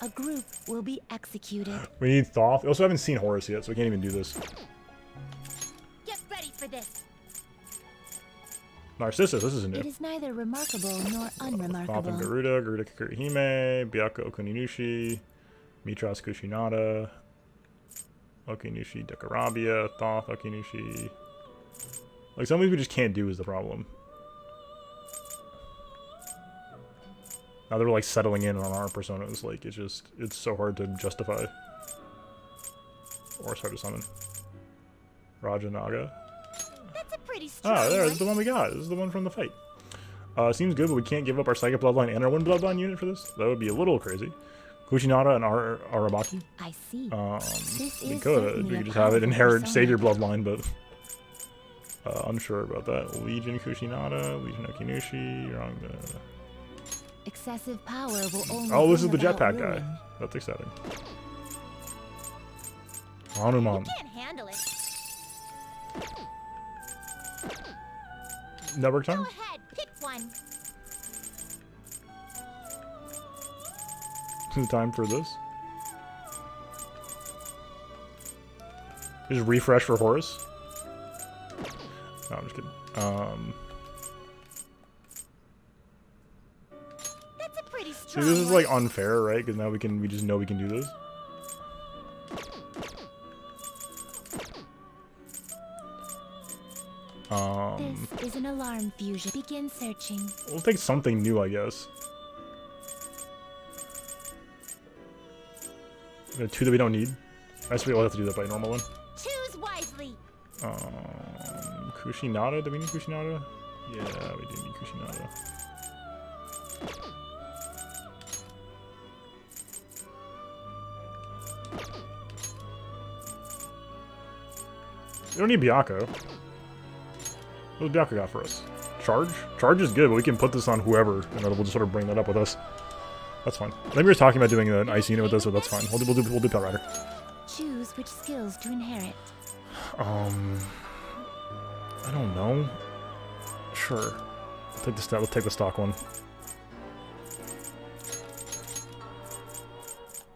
A group will be executed.
We need Thoth. We also haven't seen Horus yet, so we can't even do this.
Get ready for this.
Narcissus, this isn't
It
new.
is neither remarkable nor
Thoth and
unremarkable.
Garuda Kakurihime, Byakko Okuninushi, Mitras Kushinada, Okinushi Dekarabia, Thoth Okinushi. Like, some of these we just can't do is the problem. Now they're like settling in on our personas, like it's so hard to justify. Or it's hard to summon. Raja Naga.
That's a pretty strong
Ah, there,
one.
this is the one we got. This is the one from the fight. Seems good, but we can't give up our Psychic Bloodline and our Wind Bloodline unit for this. That would be a little crazy. Kushinada and Arabaki.
I see. This
We
is
could.
certainly
We
a
could just have it
powerful
inherit
persona.
Savior Bloodline, but unsure about that. Legion Kushinada, Legion Okinushi, you're on the...
Excessive power will only
Oh, this is the
bring about
jetpack guy.
ruin.
That's exciting. Hanuman.
Can't handle it.
Network
Go
time?
ahead, pick one.
Is it time for this? Just refresh for Horus? No, I'm just kidding.
That's a pretty
See,
strong
this is
one.
like unfair, right? Because now we just know we can do this.
This is an alarm fusion. Begin searching.
We'll take something new, I guess. Two that we don't need. I guess we'll have to do that by normal one.
Choose wisely.
Kushinada? Do we need Kushinada? Yeah, we do need Kushinada. We don't need Byakko. What does Byakko got for us? Charge? Charge is good, but we can put this on whoever, and then we'll just sort of bring that up with us. That's fine. Maybe we were talking about doing an ice unit with this, but that's fine. We'll do Pet Rider.
Choose which skills to inherit.
I don't know. Sure. Let's take the stock one.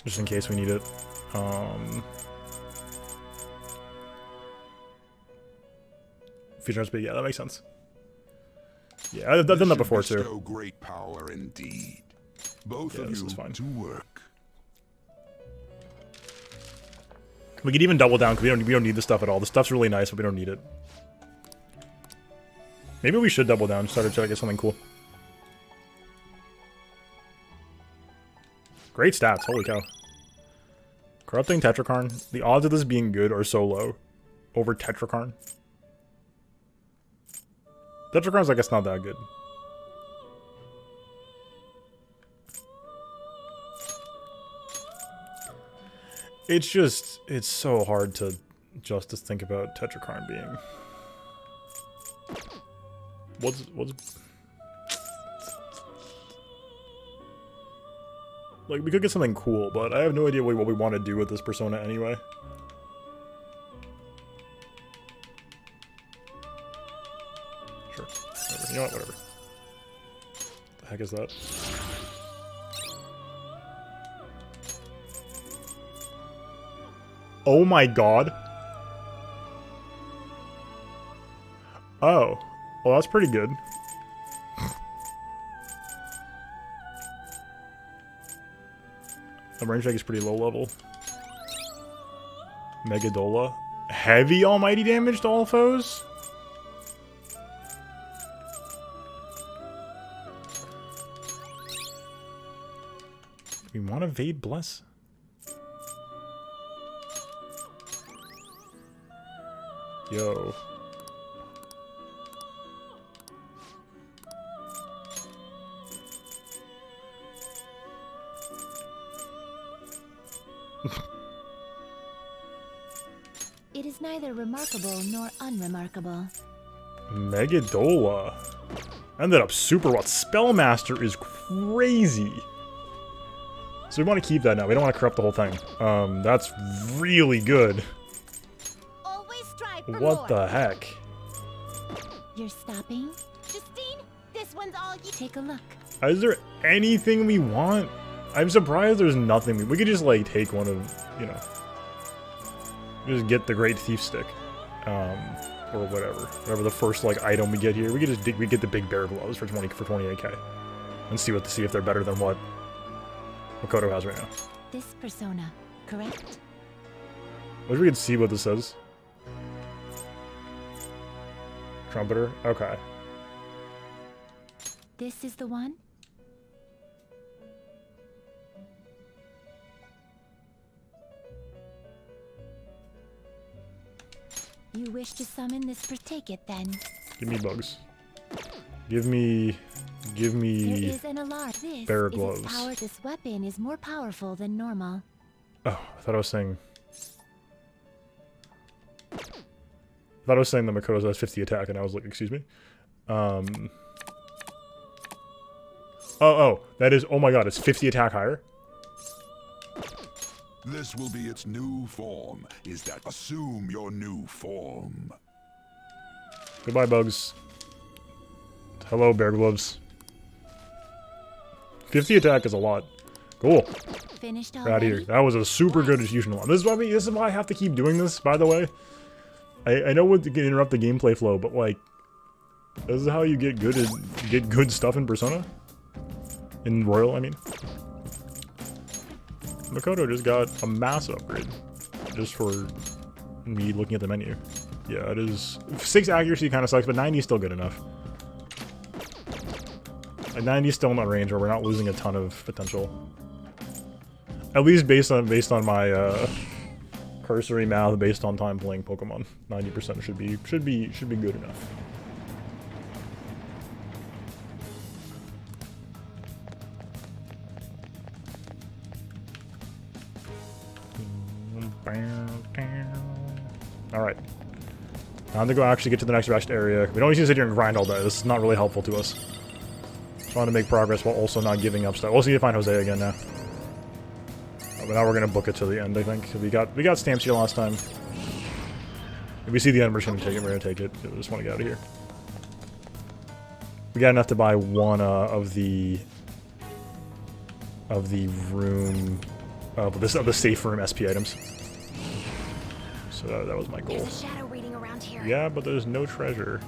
Just in case we need it. Feature speed, yeah, that makes sense. Yeah, I've done that before too.
Bestow great power indeed. Both of you to work.
We could even double down because we don't need this stuff at all. The stuff's really nice, but we don't need it. Maybe we should double down. Start to try to get something cool. Great stats, holy cow. Corrupting Tetrakarn. The odds of this being good are so low. Over Tetrakarn. Tetrakarn's, I guess, not that good. It's just, it's so hard to just think about Tetrakarn being... What's... Like, we could get something cool, but I have no idea what we want to do with this persona anyway. Sure. Whatever. You know what? Whatever. The heck is that? Oh my god. Oh. Well, that's pretty good. The range check is pretty low level. Megadola. Heavy almighty damage to all foes? We want to evade Bless? Yo.
It is neither remarkable nor unremarkable.
Megadola. Ended up super well. Spellmaster is crazy. So we want to keep that now. We don't want to corrupt the whole thing. That's really good.
Always strive for
What
more.
the heck?
You're stopping? Justine, this one's all you. Take a look.
Is there anything we want? I'm surprised there's nothing. We could just, like, take one of, you know... Just get the Great Thief Stick. Or whatever. Whatever the first, like, item we get here. We could just we get the Big Bear Gloves for 28k. And see if they're better than what Makoto has right now.
This persona, correct?
I wish we could see what this says. Trumpeter? Okay.
This is the one? You wish to summon this take it then.
Give me bugs. Give me
There is an alarm. This
bear
is its
gloves.
power. This weapon is more powerful than normal.
Oh, I thought I was saying that Makoto has 50 attack, and I was like, excuse me? Oh, that is, oh my god, it's 50 attack higher?
This will be its new form. Is that assume your new form?
Goodbye, bugs. Hello, bear gloves. 50 attack is a lot. Cool.
Finished
Out of
already?
here. That was a super good execution one. This is why I have to keep doing this, by the way. I know what can interrupt the gameplay flow, but like, this is how you get good stuff in Persona. In Royal, I mean. Makoto just got a mass upgrade. Just for me looking at the menu. Yeah, it is. 6 accuracy kind of sucks, but 90 is still good enough. Like 90 is still in that range where we're not losing a ton of potential. At least based on my cursory math, based on time playing Pokemon, 90% should be good enough. Alright. Time to go actually get to the next rest area. We don't need to sit here and grind all day. This is not really helpful to us. Trying to make progress while also not giving up stuff. Also need to find Jose again now. But now we're gonna book it to the end, I think. We got stamps here last time. If we see the end, we're just gonna take it. We're gonna take it. We just want to get out of here. We got enough to buy one of the room of the safe room SP items. So that was my goal.
There's a shadow waiting around here.
Yeah, but there's no treasure.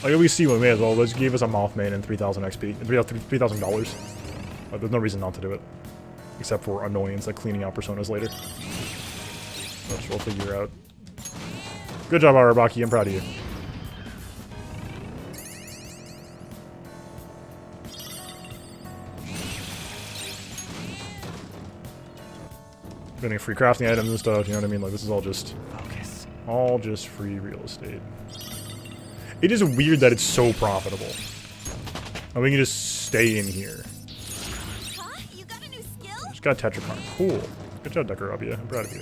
Like we see one, we may as well. Let's give us a Mothman and 3,000 XP, $3,000. But there's no reason not to do it, except for annoyance like cleaning out personas later. Which we'll figure out. Good job, Arabaki. I'm proud of you. Getting free crafting items and stuff, you know what I mean? Like, this is all just free real estate. It is weird that it's so profitable. And we can just stay in here.
Huh? You got a new skill?
Just got Tetrakarn. Cool. Good job, Dekarabia. I'm proud of you.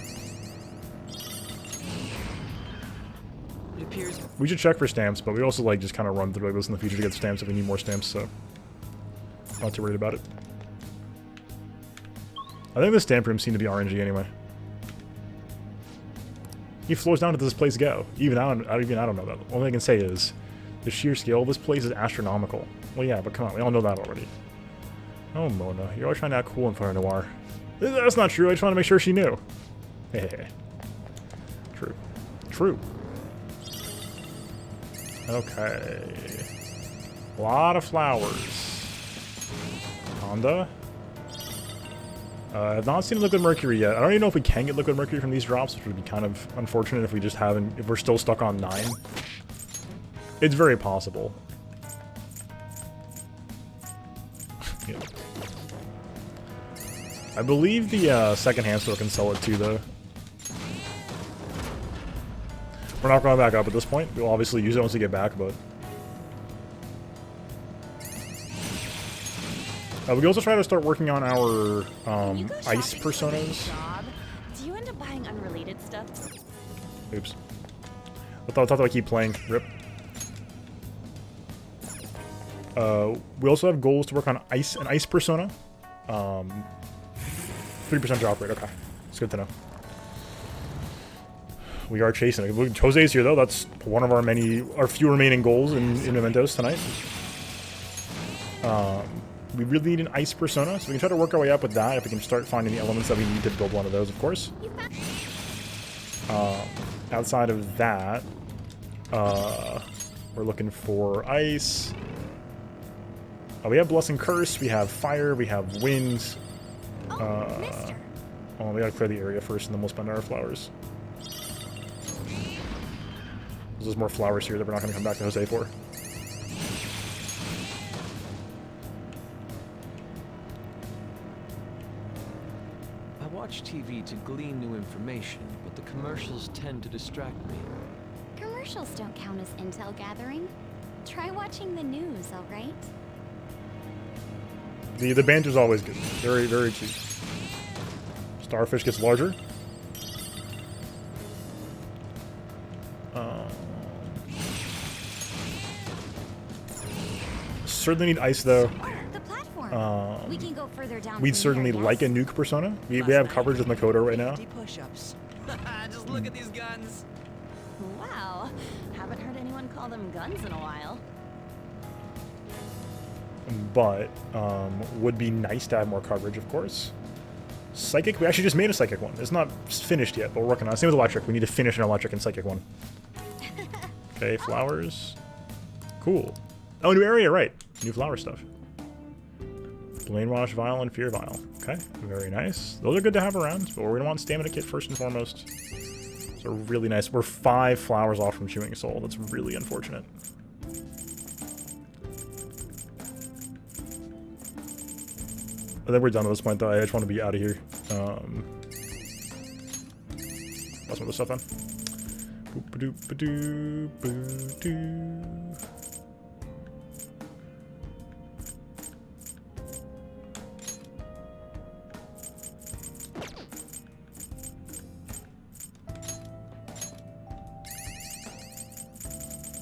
It appears
We should check for stamps, but we also like just kind of run through like this in the future to get stamps if we need more stamps, so not too worried about it. I think the stamp rooms seem to be RNG anyway. He flows down to this place go. Even I don't know that. Only thing I can say is the sheer scale of this place is astronomical. Well, yeah, but come on, we all know that already. Oh, Mona, you're always trying to act cool in front of Noir. That's not true. I just want to make sure she knew. Hey. True. True. Okay. A lot of flowers. Honda. I've not seen Liquid Mercury yet. I don't even know if we can get Liquid Mercury from these drops, which would be kind of unfortunate if we just haven't, if we're still stuck on 9. It's very possible. Yeah. I believe the second-hand store can sell it too, though. We're not going back up at this point. We'll obviously use it once we get back, but... we can also try to start working on our ice personas.
Do you end up buying unrelated stuff?
Oops. I thought I keep playing. Rip. We also have goals to work on an ice persona. 3% drop rate. Okay, it's good to know. We are chasing it. Jose's here though. That's one of our few remaining goals in Mementos tonight. We really need an ice persona, so we can try to work our way up with that if we can start finding the elements that we need to build one of those, of course. Outside of that, we're looking for ice. We have Blessing Curse, we have fire, we have wind. Oh, we gotta clear the area first, and then we'll spend our flowers. There's more flowers here that we're not gonna come back to Jose for.
I watch TV to glean new information, but the commercials tend to distract me.
Commercials don't count as intel gathering. Try watching the news, alright?
The banter's always good. Very, very cute. Starfish gets larger. Certainly need ice though.
The platform. We can go further down.
We'd
from
certainly
here,
like a
yes?
nuke persona. We have coverage with Makoto right now.
50 push-ups.
Just look at these guns.
Wow. Haven't heard anyone call them guns in a while.
But would be nice to have more coverage, of course. Psychic, we actually just made a psychic one. It's not finished yet, but we're working on it. Same with electric. We need to finish an electric and psychic one. Okay, flowers. Cool. Oh, new area, right. New flower stuff. Blainwash Vial and Fear Vial. Okay, very nice. Those are good to have around, but we're going to want Stamina Kit first and foremost. So really nice. We're 5 flowers off from Chewing Soul. That's really unfortunate. I think we're done at this point, though. I just want to be out of here. That's some of the stuff then. Boop-a-doop-a-doo, boo-doo.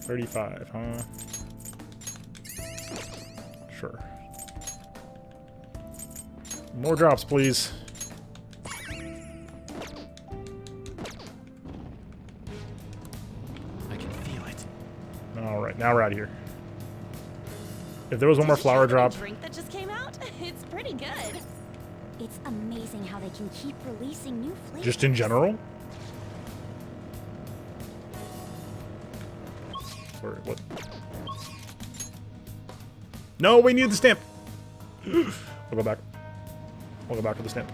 $35, huh? Sure. More drops, please.
I can feel it.
Alright, now we're out of here. If there was one more
Did you
flower
try the new
drop...
drink that just came out? It's pretty good. It's amazing how they can keep releasing new flavors.
Just in general? Sorry, what? No, we need the stamp! We'll go back. We'll go back to the stamp.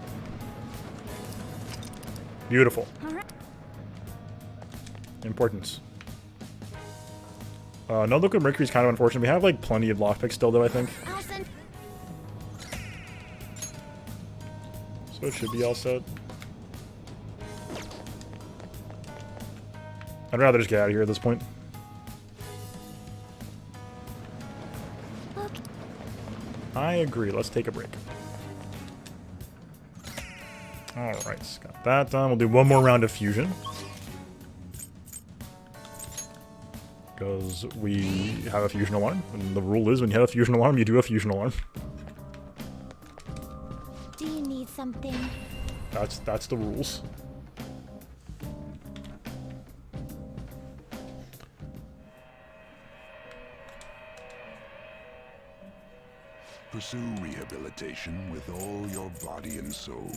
Beautiful. Importance. No liquid mercury is kind of unfortunate. We have like plenty of lockpicks still though, I think.
I'll send
So it should be all set. I'd rather just get out of here at this point.
Look.
I agree. Let's take a break. Alright, got that done. We'll do one more round of fusion. Because we have a fusion alarm. And the rule is when you have a fusion alarm, you do a fusion alarm.
Do you need something?
That's the rules.
Pursue rehabilitation with all your body and soul.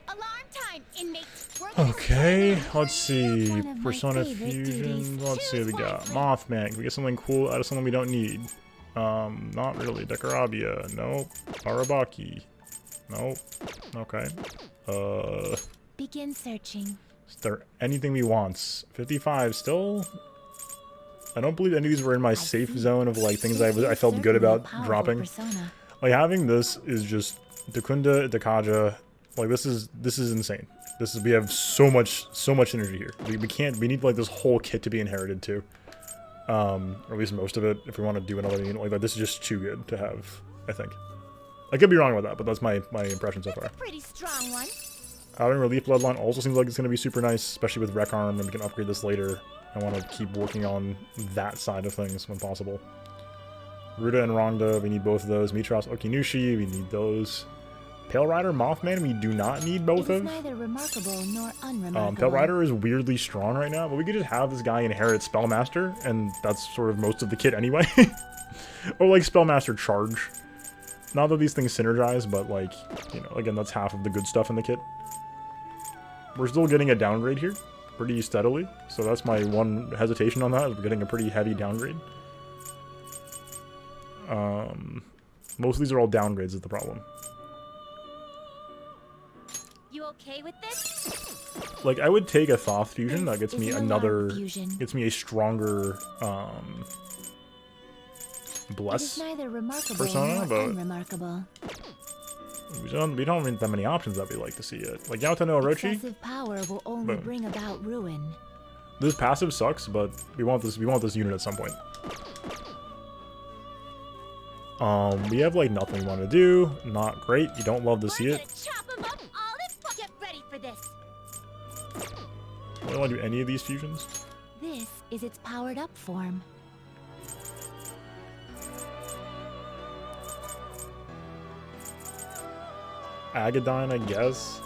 Alarm time, inmates.
Okay, let's see.
One of my
Persona
favorite
fusion.
duties.
Let's see what we got. Mothman. Can we get something cool out of something we don't need? Not really. Decorabia. Nope. Arabaki. Nope. Okay.
Begin searching.
Is there anything we want? 55 still? I don't believe any of these were in my safe zone of like things I felt good about dropping.
Persona.
Like having this is just Dakunda, Dakaja. Like this is insane. We have so much energy here. We need like this whole kit to be inherited too. Or at least most of it if we want to do another unit like that. This is just too good to have, I think. I could be wrong about that, but that's my impression so far.
Pretty strong one.
Having Relief Bloodline also seems like it's going to be super nice, especially with Wreck Arm, and we can upgrade this later. I want to keep working on that side of things when possible. Ruda and Rongda, we need both of those. Mitras, Okinushi, we need those. Pale Rider, Mothman, we do not need both of.
Neither remarkable nor unremarkable.
Pale Rider is weirdly strong right now, but we could just have this guy inherit Spellmaster, and that's sort of most of the kit anyway. Or like Spellmaster Charge. Not that these things synergize, but like, you know, again, that's half of the good stuff in the kit. We're still getting a downgrade here, pretty steadily, so that's my one hesitation on that, is we're getting a pretty heavy downgrade. Most of these are all downgrades is the problem.
You okay with this?
Like, I would take a Thoth fusion, that gets
This
me
is an
another,
alarm fusion.
gets me a stronger,
It is
Bless
neither remarkable
persona,
nor
but
unremarkable.
we don't have that many options that we like to see it. Like Yaota no Orochi,
Excessive power will only
Boom.
bring about ruin.
this passive sucks, but we want this unit at some point. We have like nothing we want to do. Not great. You don't love to see it.
Chop 'em up all at Get ready for this.
I don't want to do any of these fusions.
This is its powered up form.
Agadine, I guess.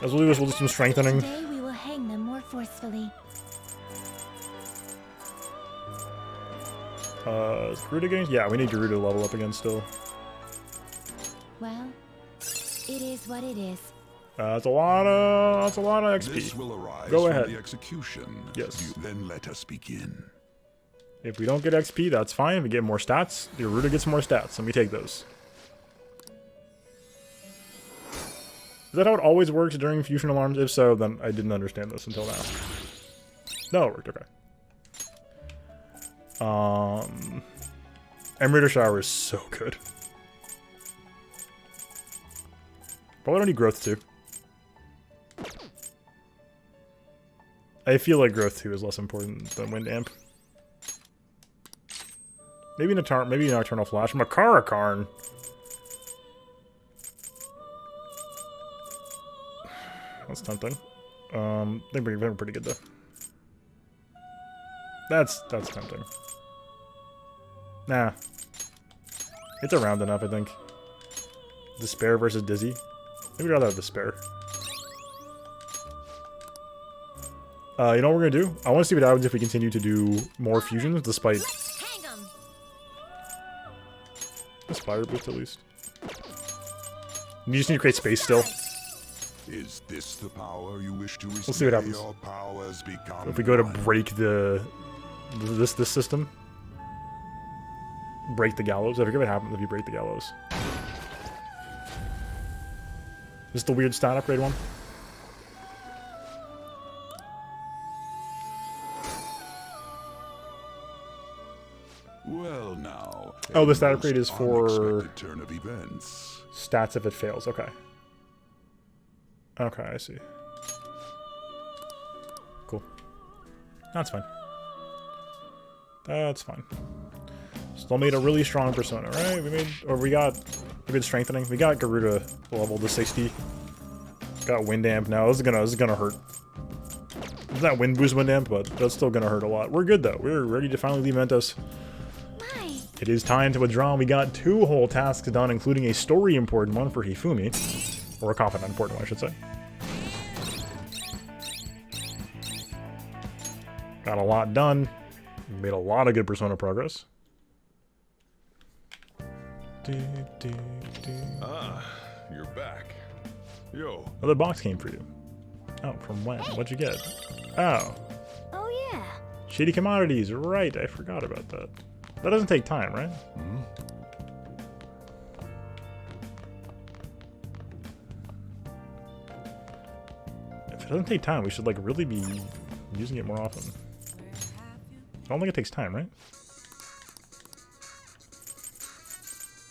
As we'll do some strengthening.
Today we will hang them more forcefully.
Is Garuda getting? Yeah, we need Garuda to level up again still.
Well, it is what it is.
That's a lot of XP.
This will arise
Go
from
ahead.
the execution.
Yes.
Then let us begin.
If we don't get XP, that's fine. If we get more stats, Garuda gets more stats, and we take those. Is that how it always works during fusion alarms? If so, then I didn't understand this until now. No, it worked. Okay. Emulator Shower is so good. Probably don't need Growth 2. I feel like Growth 2 is less important than Wind Amp. Maybe an Eternal Flash. Makara Karn. That's tempting. I think we're pretty good though. That's tempting. Nah. It's around enough, I think. Despair versus Dizzy. Maybe I'd rather have Despair. You know what we're gonna do? I want to see what happens if we continue to do more fusions, despite
Hang 'em.
this fire boost at least. You just need to create space still.
Is this the power you wish to receive?
We'll see what happens.
Your powers become
If we go to
one.
break this system, break the gallows. I forget what happens if you break the gallows. This is the weird stat upgrade one.
Well, now.
Oh, the
a
stat upgrade
most
is for
unexpected turn of events.
stats if it fails. Okay. Okay, I see. Cool. That's fine. That's fine. Still made a really strong persona, right? We got a good strengthening. We got Garuda level to 60. Got wind amp now. This is gonna hurt. It's not wind boost wind amp, but that's still gonna hurt a lot. We're good though. We're ready to finally leave Mementos.
My.
It is time to withdraw. We got 2 whole tasks done, including a story important one for Hifumi. Or a confidant important one, I should say. Got a lot done. Made a lot of good persona progress.
Ah, you're back. Yo.
Another box came for you. Oh, from when? What'd you get? Oh,
Oh yeah.
shady commodities. Right, I forgot about that. That doesn't take time, right? If it doesn't take time, we should like really be using it more often. I don't think it takes time, right?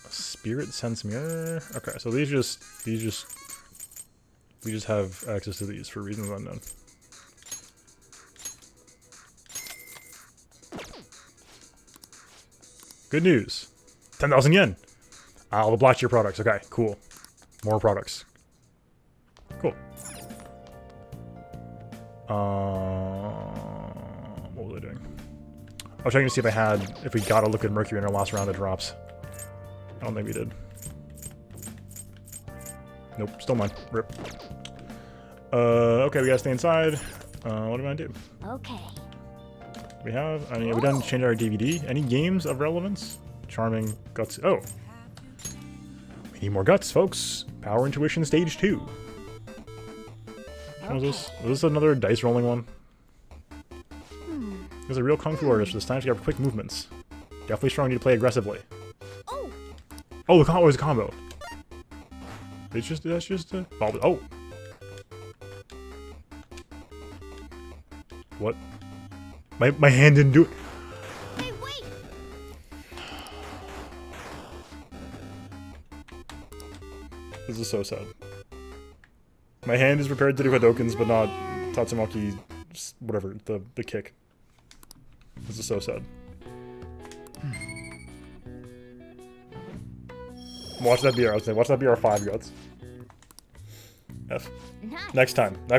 Spirit sense mirror. Okay, so we just have access to these for reasons unknown. Good news. 10,000 yen. All the black tier products. Okay, cool. More products. Cool. What was I doing? I was checking to see if we got a liquid mercury in our last round of drops. I don't think we did. Nope, still mine. Rip. Okay, we gotta stay inside. What do we want to do?
Okay.
We have, I mean, we done change our DVD. Any games of relevance? Charming, guts. Oh. We need more guts, folks. Power Intuition Stage 2. What was this? Was this another dice rolling one? There's a real kung fu artist this time. She got quick movements. Definitely strong, need to play aggressively.
Oh.
Oh, the combo was a combo. It's just, that's just a... Oh. What? My hand didn't do it.
Hey, wait.
This is so sad. My hand is prepared to do Hadokens, but not Tatsumaki, whatever, the kick. This is so sad. Watch that BR, I was saying, watch that BR 5 guts. F.
Nice.
Next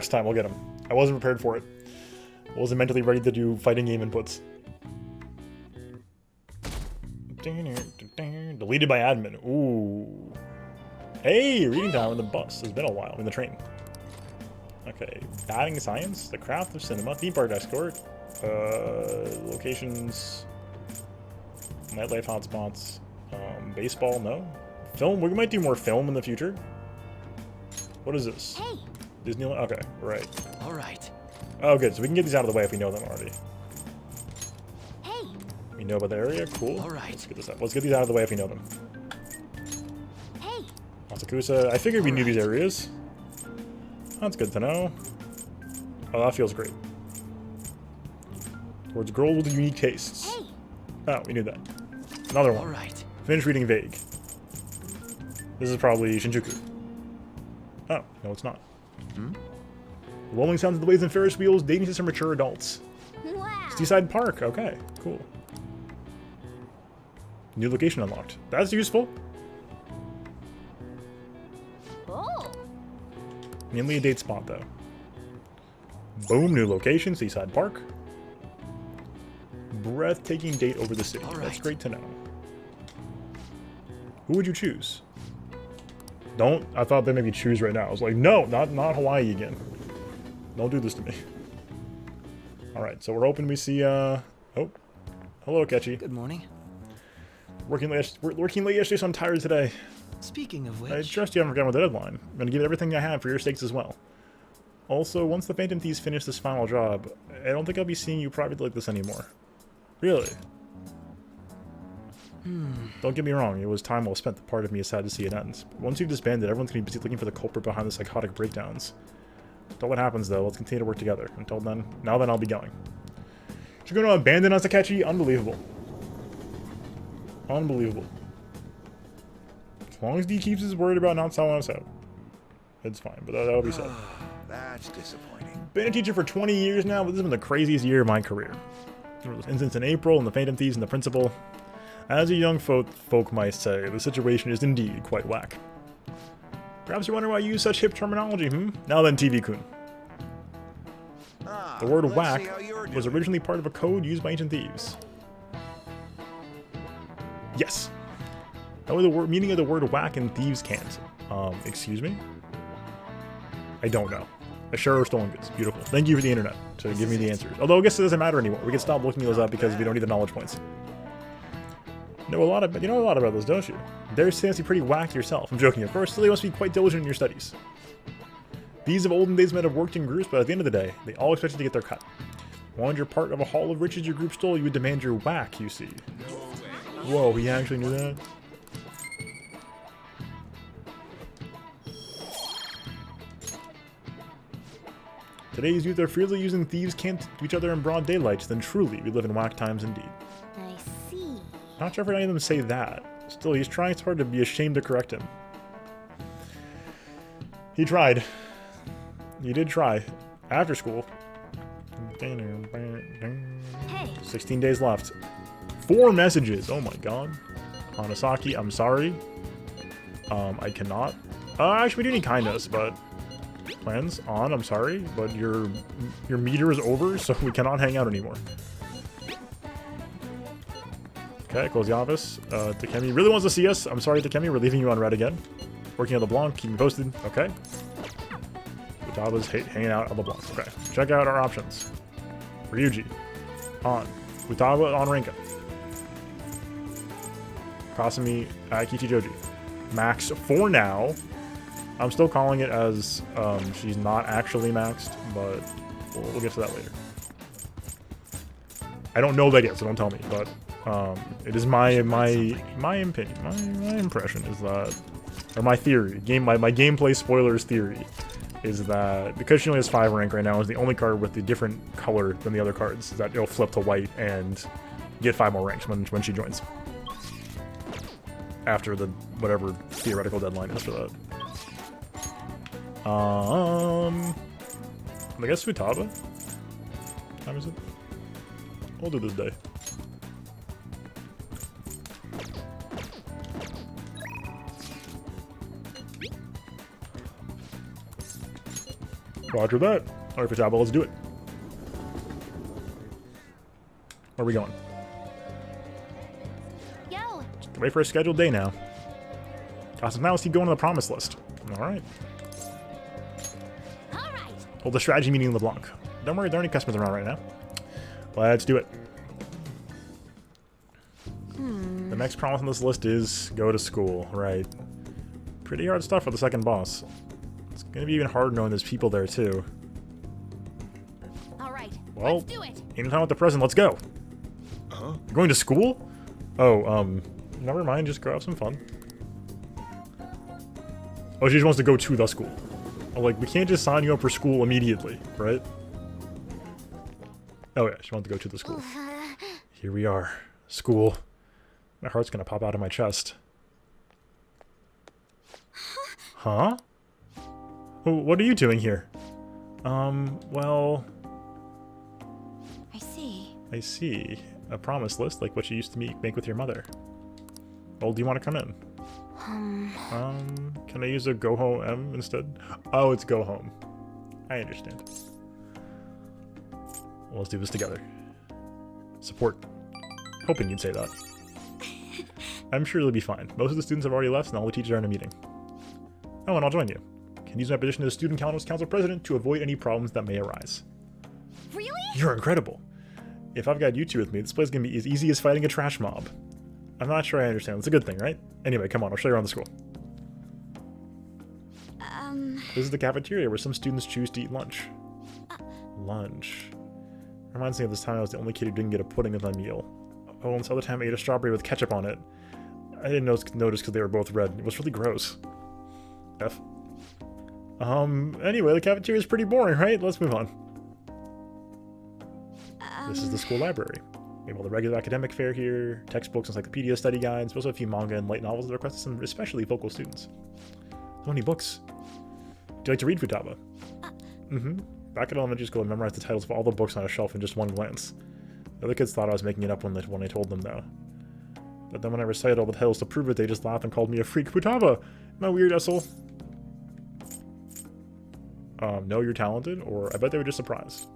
time we'll get him. I wasn't prepared for it. I wasn't mentally ready to do fighting game inputs. Deleted by admin. Ooh. Hey, reading time on the bus. It's been a while. In the train. Okay. Batting science. The craft of cinema. Theme park escort. Locations. Nightlife hotspots. Baseball. No. Film. We might do more film in the future. What is this?
Hey.
Disney. Okay. Right.
All right.
Oh, good. So we can get these out of the way if we know them already.
Hey.
We know about the area. Cool.
All right.
Let's get this up. Let's get these out of the way if we know them.
Hey.
Asakusa. I figured we knew these areas. That's good to know. Oh, that feels great. Towards girls with unique tastes.
Hey.
Oh, we knew that. Another
All
one.
right.
Finish reading vague. This is probably Shinjuku. Oh, no, it's not. The rolling sounds of the blades and Ferris wheels, dating system mature adults.
Wow.
Seaside Park. Okay, cool. New location unlocked. That's useful.
Oh.
Mainly a date spot, though. Boom, new location, Seaside Park. Breathtaking date over the city.
All
That's
right.
great to know. Who would you choose? Don't. I thought they maybe choose right now. I was like, no, not Hawaii again. Don't do this to me. Alright, so we're hoping we see, oh. Hello, Akechi.
Good morning.
Working late yesterday, so I'm tired today.
Speaking of which...
I trust you haven't forgotten about the deadline. I'm going to give it everything I have for your sakes as well. Also, once the Phantom Thieves finish this final job, I don't think I'll be seeing you privately like this anymore. Really? Don't get me wrong, it was time well spent. The part of me is sad to see it end. Once you've disbanded, everyone's going to be busy looking for the culprit behind the psychotic breakdowns. Until what happens, though, let's continue to work together. Until then, I'll be going. You're going to abandon us, Akechi? Unbelievable. Unbelievable. As long as D keeps his word about not selling us out, it's fine, but that'll be sad.
That's disappointing.
Been a teacher for 20 years now, but this has been the craziest year of my career. There was incidents in April, and the Phantom Thieves, and the principal. As a young folk might say, the situation is indeed quite whack. Perhaps you're wondering why I use such hip terminology, Now then, TV-kun. The word whack was originally part of a code used by ancient thieves. Yes. That was the meaning of the word whack in thieves' cant. Excuse me? I don't know. A share of stolen goods. Beautiful. Thank you for the internet to give me the answers. Although I guess it doesn't matter anymore. We can stop looking those up because we don't need the knowledge points. You know a lot about those, don't you? Dare say must be pretty whack yourself. I'm joking, of course. Still, you must be quite diligent in your studies. These of olden days might have worked in groups, but at the end of the day, they all expected to get their cut. Wanted your part of a haul of riches your group stole, you would demand your whack, you see. Whoa, he actually knew that? Today's youth are freely using thieves' cant to each other in broad daylight, then truly we live in whack times indeed.
I see.
Not sure if any of them say that. Still, he's trying so hard to be ashamed to correct him. He tried. He did try. After school.
Hey.
16 days left. 4 messages. Oh my god. Hanasaki, I'm sorry. I cannot. Actually, we do need kindness, but... Plans on, I'm sorry, but your meter is over, so we cannot hang out anymore. Okay, close the office. Takemi really wants to see us. I'm sorry, Takemi, we're leaving you on red again. Working on the Blanc, keep me posted. Okay. Futaba's hanging out on the Blanc. Okay. Check out our options. Ryuji. On. Futaba on Rinka. Kasumi, Akechi Joji. Max for now. I'm still calling it as she's not actually maxed, but we'll get to that later. I don't know that yet, so don't tell me, but it is my opinion, my impression is that, or my theory, my gameplay spoilers theory, is that because she only has 5 rank right now, is the only card with the different color than the other cards, that it'll flip to white and get 5 more ranks when she joins. After the whatever theoretical deadline is for that. I guess Futaba? What time is it? We'll do this day. Roger that. Alright, Futaba, let's do it. Where are we going?
Yo.
Wait for a scheduled day now. Awesome, now let's keep going on the promise list. Alright. Hold the strategy meeting in LeBlanc. Don't worry, there aren't any customers around right now. Let's do it. The next promise on this list is go to school, right? Pretty hard stuff for the second boss. It's gonna be even harder knowing there's people there too.
Alright,
well,
let's do it.
Ain't no time with the present, let's go. You're going to school? Oh, never mind, just go have some fun. Oh, she just wants to go to the school. Like, we can't just sign you up for school immediately, right? Oh yeah, she wants to go to the school. Here we are. School. My heart's gonna pop out of my chest. Huh? What are you doing here? Well...
I see.
I see. A promise list, like what you used to make with your mother. Well, do you want to come in? Can I use a go home M instead? Oh, it's go home. I understand. Well, let's do this together. Support. Hoping you'd say that. I'm sure it'll be fine. Most of the students have already left, and all the teachers are in a meeting. Oh, and I'll join you. Can use my position as Student Council President to avoid any problems that may arise.
Really?
You're incredible. If I've got you two with me, this place is going to be as easy as fighting a trash mob. I'm not sure I understand. It's a good thing, right? Anyway, come on, I'll show you around the school. This is the cafeteria where some students choose to eat lunch. Lunch. Reminds me of this time I was the only kid who didn't get a pudding with my meal. Oh, and this other time I ate a strawberry with ketchup on it. I didn't notice because they were both red. It was really gross. F. Anyway, the cafeteria is pretty boring, right? Let's move on. This is the school library. We have all the regular academic fare here, textbooks, encyclopedias, study guides. We also have a few manga and light novels that are requested some especially vocal students. So many books. Do you like to read, Futaba? Back at elementary school, I memorized the titles of all the books on a shelf in just one glance. The other kids thought I was making it up when I told them, though. But then when I recited all the titles to prove it, they just laughed and called me a freak. Futaba! Am I weird, Essel? No, you're talented, or I bet they were just surprised.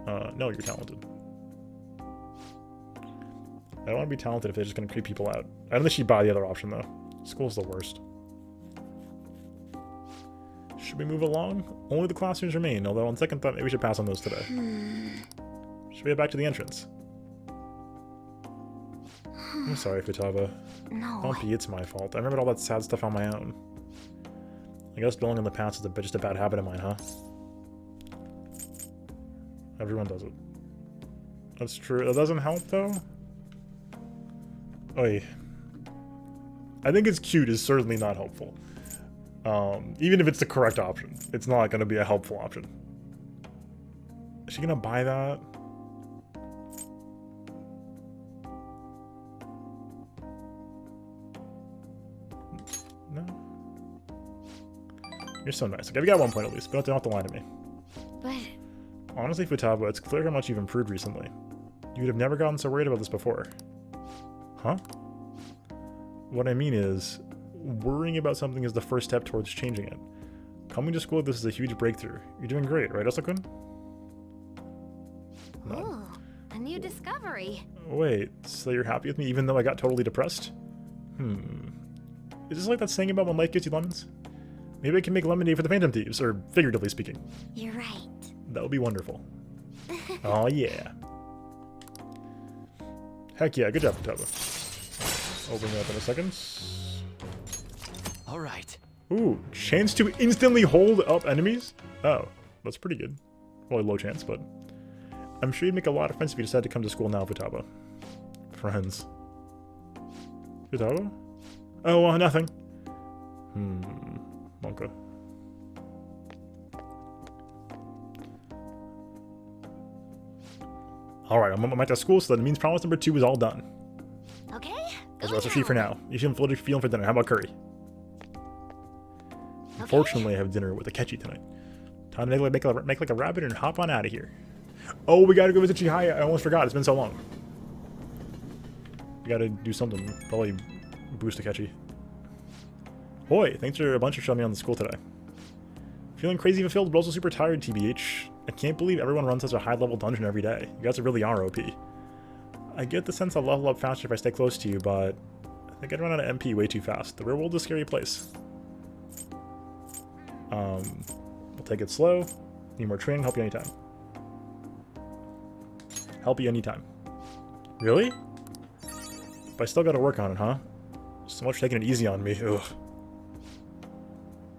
No, you're talented. I don't want to be talented if they're just going to creep people out. I don't think she'd buy the other option, though. School's the worst. Should we move along? Only the classrooms remain, although on second thought, maybe we should pass on those today. Should we head back to the entrance? I'm sorry, Futaba.
No.
Don't be, it's my fault. I remembered all that sad stuff on my own. I guess dwelling on the past is just a bad habit of mine, huh? Everyone does it. That's true. That doesn't help, though. Oy. I think it's cute is certainly not helpful. Even if it's the correct option, it's not going to be a helpful option. Is she going to buy that? No. You're so nice. Okay, we got 1 point at least, but don't have to lie to me.
But
Honestly, Futaba, it's clear how much you've improved recently. You would have never gotten so worried about this before. Huh? What I mean is, worrying about something is the first step towards changing it. Coming to school, this is a huge breakthrough. You're doing great, right, Asakun? No.
ooh, a new discovery.
Wait, so you're happy with me even though I got totally depressed? Is this like that saying about when life gives you lemons? Maybe I can make lemonade for the Phantom Thieves, or figuratively speaking.
You're right.
That would be wonderful. Oh yeah. Heck yeah, good job, Futaba. Opening it up in a second.
All right.
Ooh, chance to instantly hold up enemies? Oh, that's pretty good. Well, low chance, but I'm sure you'd make a lot of friends if you decide to come to school now, Futaba. Friends. Futaba? Oh, nothing. Monka. Alright, I'm at school, so that means promise number 2 is all done.
Okay.
That's the sheet for now. You feeling for dinner? How about curry? Unfortunately, I have dinner with Akechi tonight. Time to make like a rabbit and hop on out of here. Oh, we gotta go visit Chihaya. I almost forgot. It's been so long. We gotta do something. Probably boost Akechi. Boy, thanks for a bunch for showing me on the school today. Feeling crazy fulfilled, but also super tired, TBH. I can't believe everyone runs such a high-level dungeon every day. You guys really are OP. I get the sense I'll level up faster if I stay close to you, but I think I'd run out of MP way too fast. The real world is a scary place. We'll take it slow. Need more training, help you anytime. Help you anytime. Really? But I still gotta work on it, huh? So much for taking it easy on me, ugh.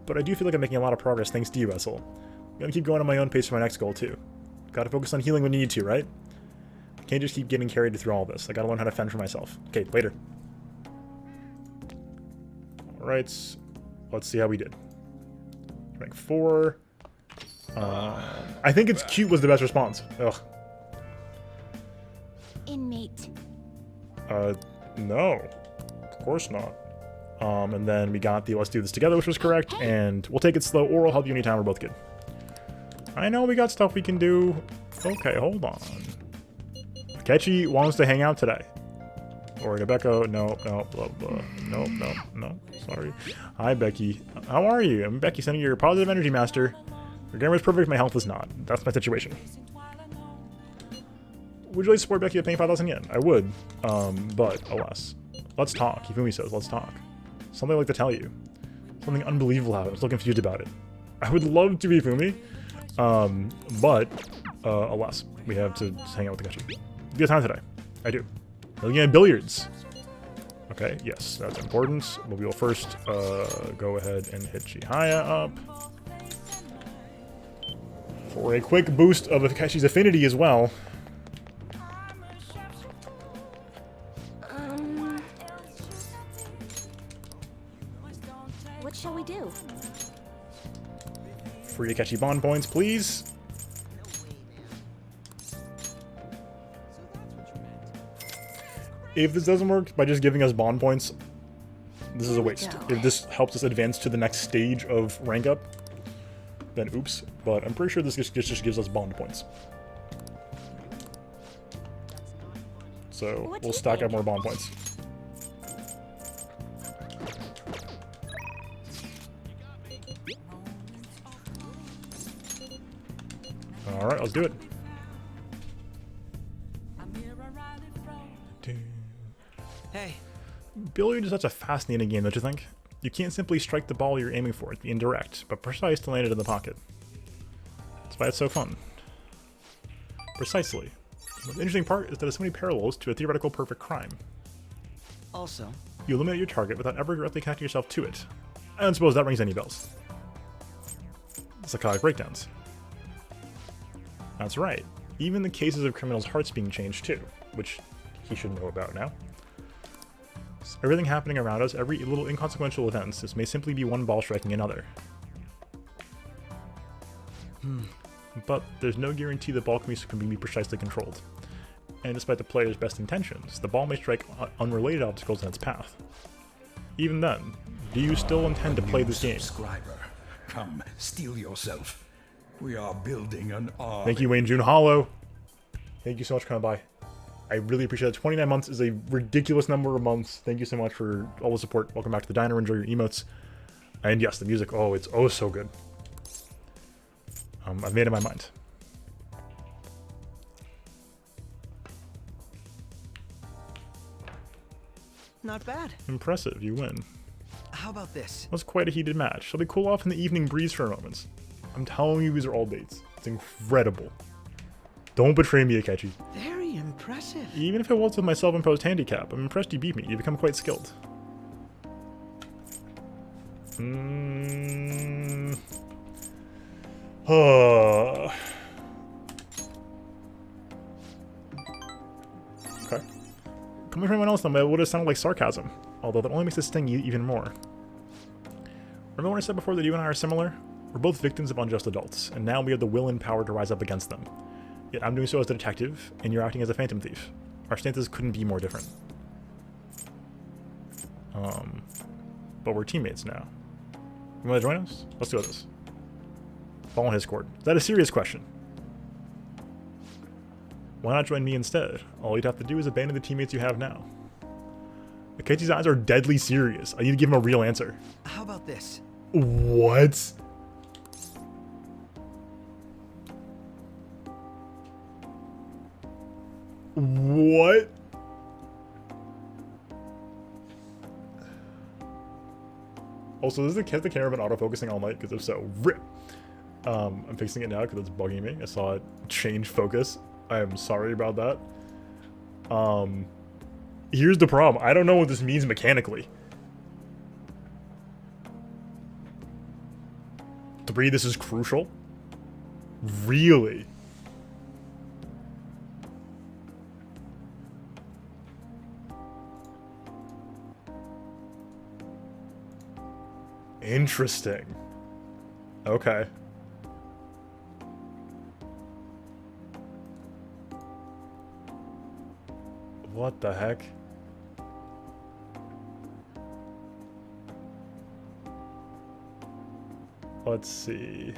But I do feel like I'm making a lot of progress thanks to you, Essel. I'm gonna keep going on my own pace for my next goal, too. Gotta focus on healing when you need to, right? I can't just keep getting carried through all this. I gotta learn how to fend for myself. Okay, later. Alright, let's see how we did. Rank 4. I think it's cute was the best response. Ugh.
Inmate.
No. Of course not. And then we got the let's do this together, which was correct, and we'll take it slow, or I'll help you anytime, we're both good. I know we got stuff we can do. Okay, hold on. Akechi wants to hang out today. Or Rebecca, no, blah, blah. No, sorry. Hi, Becky. How are you? I'm Becky, sending you your positive energy master. Your grammar's perfect, my health is not. That's my situation. Would you like to support Becky by paying 5,000 yen? I would, but alas. Let's talk. Hifumi says, let's talk. Something I'd like to tell you. Something unbelievable happened. I'm so confused about it. I would love to be Hifumi, but alas, we have to hang out with Akechi. Do you have time today? I do. We're looking at billiards. Okay, yes, that's important. But we will first go ahead and hit Chihaya up for a quick boost of Akechi's affinity as well.
What shall we do?
Free Akechi bond points, please. If this doesn't work by just giving us bond points, this is a waste. If this helps us advance to the next stage of rank up, then oops. But I'm pretty sure this just gives us bond points. So we'll stack up more bond points. Alright, let's do it.
Hey.
Billiards is such a fascinating game, don't you think? You can't simply strike the ball you're aiming for. It's indirect, but precise to land it in the pocket. That's why it's so fun. Precisely. The interesting part is that there's so many parallels to a theoretical perfect crime.
Also,
You eliminate your target without ever directly connecting yourself to it. I don't suppose that rings any bells. Psychotic breakdowns. That's right. Even the cases of criminals' hearts being changed too, which he should know about now. Everything happening around us, every little inconsequential events, this may simply be one ball striking another. But there's no guarantee the ball can be precisely controlled. And despite the player's best intentions, the ball may strike unrelated obstacles in its path. Even then, do you still intend to play this game?
Subscriber, come, steal yourself. We are building an army.
Thank you, Wayne June Hollow. Thank you so much for coming by. I really appreciate it. 29 months is a ridiculous number of months. Thank you so much for all the support. Welcome back to the diner. Enjoy your emotes. And yes, the music. Oh, it's oh so good. I've made up my mind.
not bad.
Impressive. You win.
How about this?
That was quite a heated match. Shall we cool off in the evening breeze for a moment? I'm telling you, these are all dates. It's incredible. Don't betray me, Akechi.
Very impressive.
Even if it was with my self-imposed handicap, I'm impressed you beat me. You become quite skilled. Okay. Coming from anyone else, though, it would have sounded like sarcasm. Although that only makes it sting even more. Remember when I said before that you and I are similar? We're both victims of unjust adults, and now we have the will and power to rise up against them. Yet I'm doing so as a detective, and you're acting as a phantom thief. Our stances couldn't be more different. But we're teammates now. You want to join us? Let's do this. Fall on his court. Is that a serious question? Why not join me instead? All you'd have to do is abandon the teammates you have now. Akechi's eyes are deadly serious. I need to give him a real answer.
How about this?
What? What? Also, has the camera been autofocusing all night? Because if so, rip! I'm fixing it now because it's bugging me. I saw it change focus. I am sorry about that. Here's the problem. I don't know what this means mechanically. 3, this is crucial? Really? Interesting. Okay. What the heck? Let's see.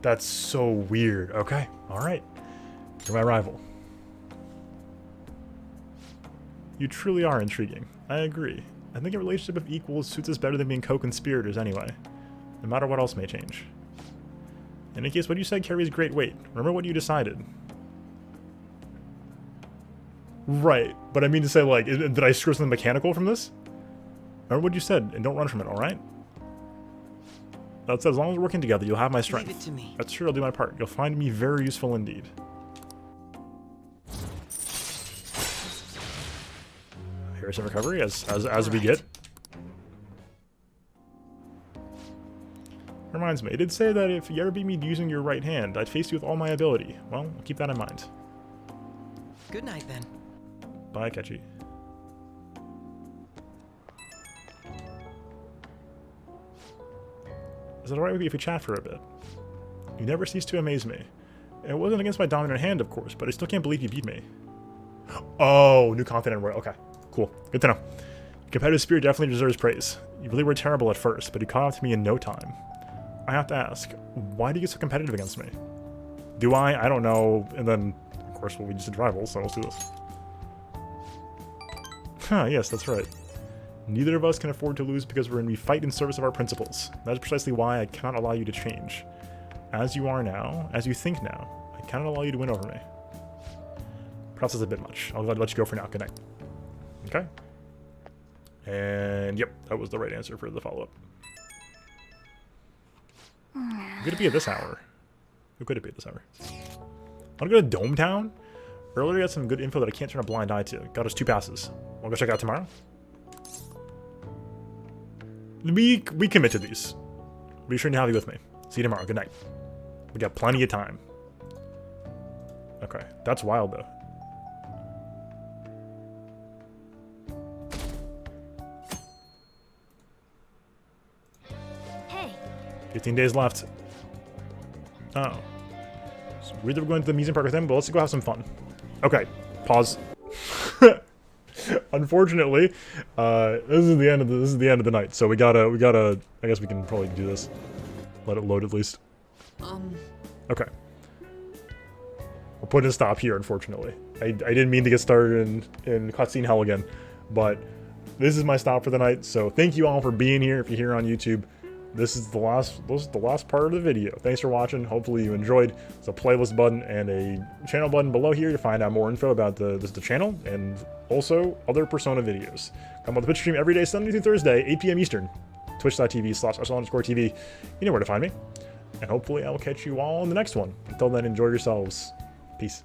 That's so weird. Okay. Alright. You're my rival. You truly are intriguing. I agree. I think a relationship of equals suits us better than being co-conspirators anyway, no matter what else may change. In any case, what you said carries great weight. Remember what you decided. Right, but I mean to say, like, did I screw something mechanical from this? Remember what you said, and don't run from it, alright? That said, as long as we're working together, you'll have my strength.
Leave it to me.
That's true, I'll do my part. You'll find me very useful indeed. Here's some recovery, as we get. Reminds me, it did say that if you ever beat me using your right hand, I'd face you with all my ability. Well, I'll keep that in mind.
Good night, then.
Bye, Akechi. Is it alright with you if we chat for a bit? You never cease to amaze me. It wasn't against my dominant hand, of course, but I still can't believe you beat me. Oh, new confidant royal. Okay, cool. Good to know. Your competitive spirit definitely deserves praise. You really were terrible at first, but you caught up to me in no time. I have to ask, why do you get so competitive against me? Do I? I don't know. And then, of course, well, we just did rivals, so let's do this. Huh, yes, that's right. Neither of us can afford to lose because we fight in service of our principles. That is precisely why I cannot allow you to change. As you are now, as you think now, I cannot allow you to win over me. Perhaps that's a bit much. I'll let you go for now. Good night. Okay. And yep, that was the right answer for the follow-up. Who could it be at this hour? Who could it be at this hour? Wanna go to Dome Town? Earlier I got some good info that I can't turn a blind eye to. Got us 2 passes. Wanna go check it out tomorrow? We commit to these. Be sure to have you with me. See you tomorrow. Good night. We got plenty of time. Okay, that's wild though.
Hey.
15 days left. Oh. So we're either going to the amusement park with him, but let's go have some fun. Okay, pause. Unfortunately, this is the end of the night. So we gotta. I guess we can probably do this. Let it load at least. Okay. We'll put a stop here. Unfortunately, I didn't mean to get started in cutscene hell again, but this is my stop for the night. So thank you all for being here. If you're here on YouTube, this is the last part of the video. Thanks for watching. Hopefully you enjoyed. There's a playlist button and a channel button below here to find out more info about the channel and also other Persona videos. Come on the Twitch stream every day, Sunday through Thursday, 8 p.m. Eastern. Twitch.tv/Arsenal_TV. You know where to find me. And hopefully I will catch you all in the next one. Until then, enjoy yourselves. Peace.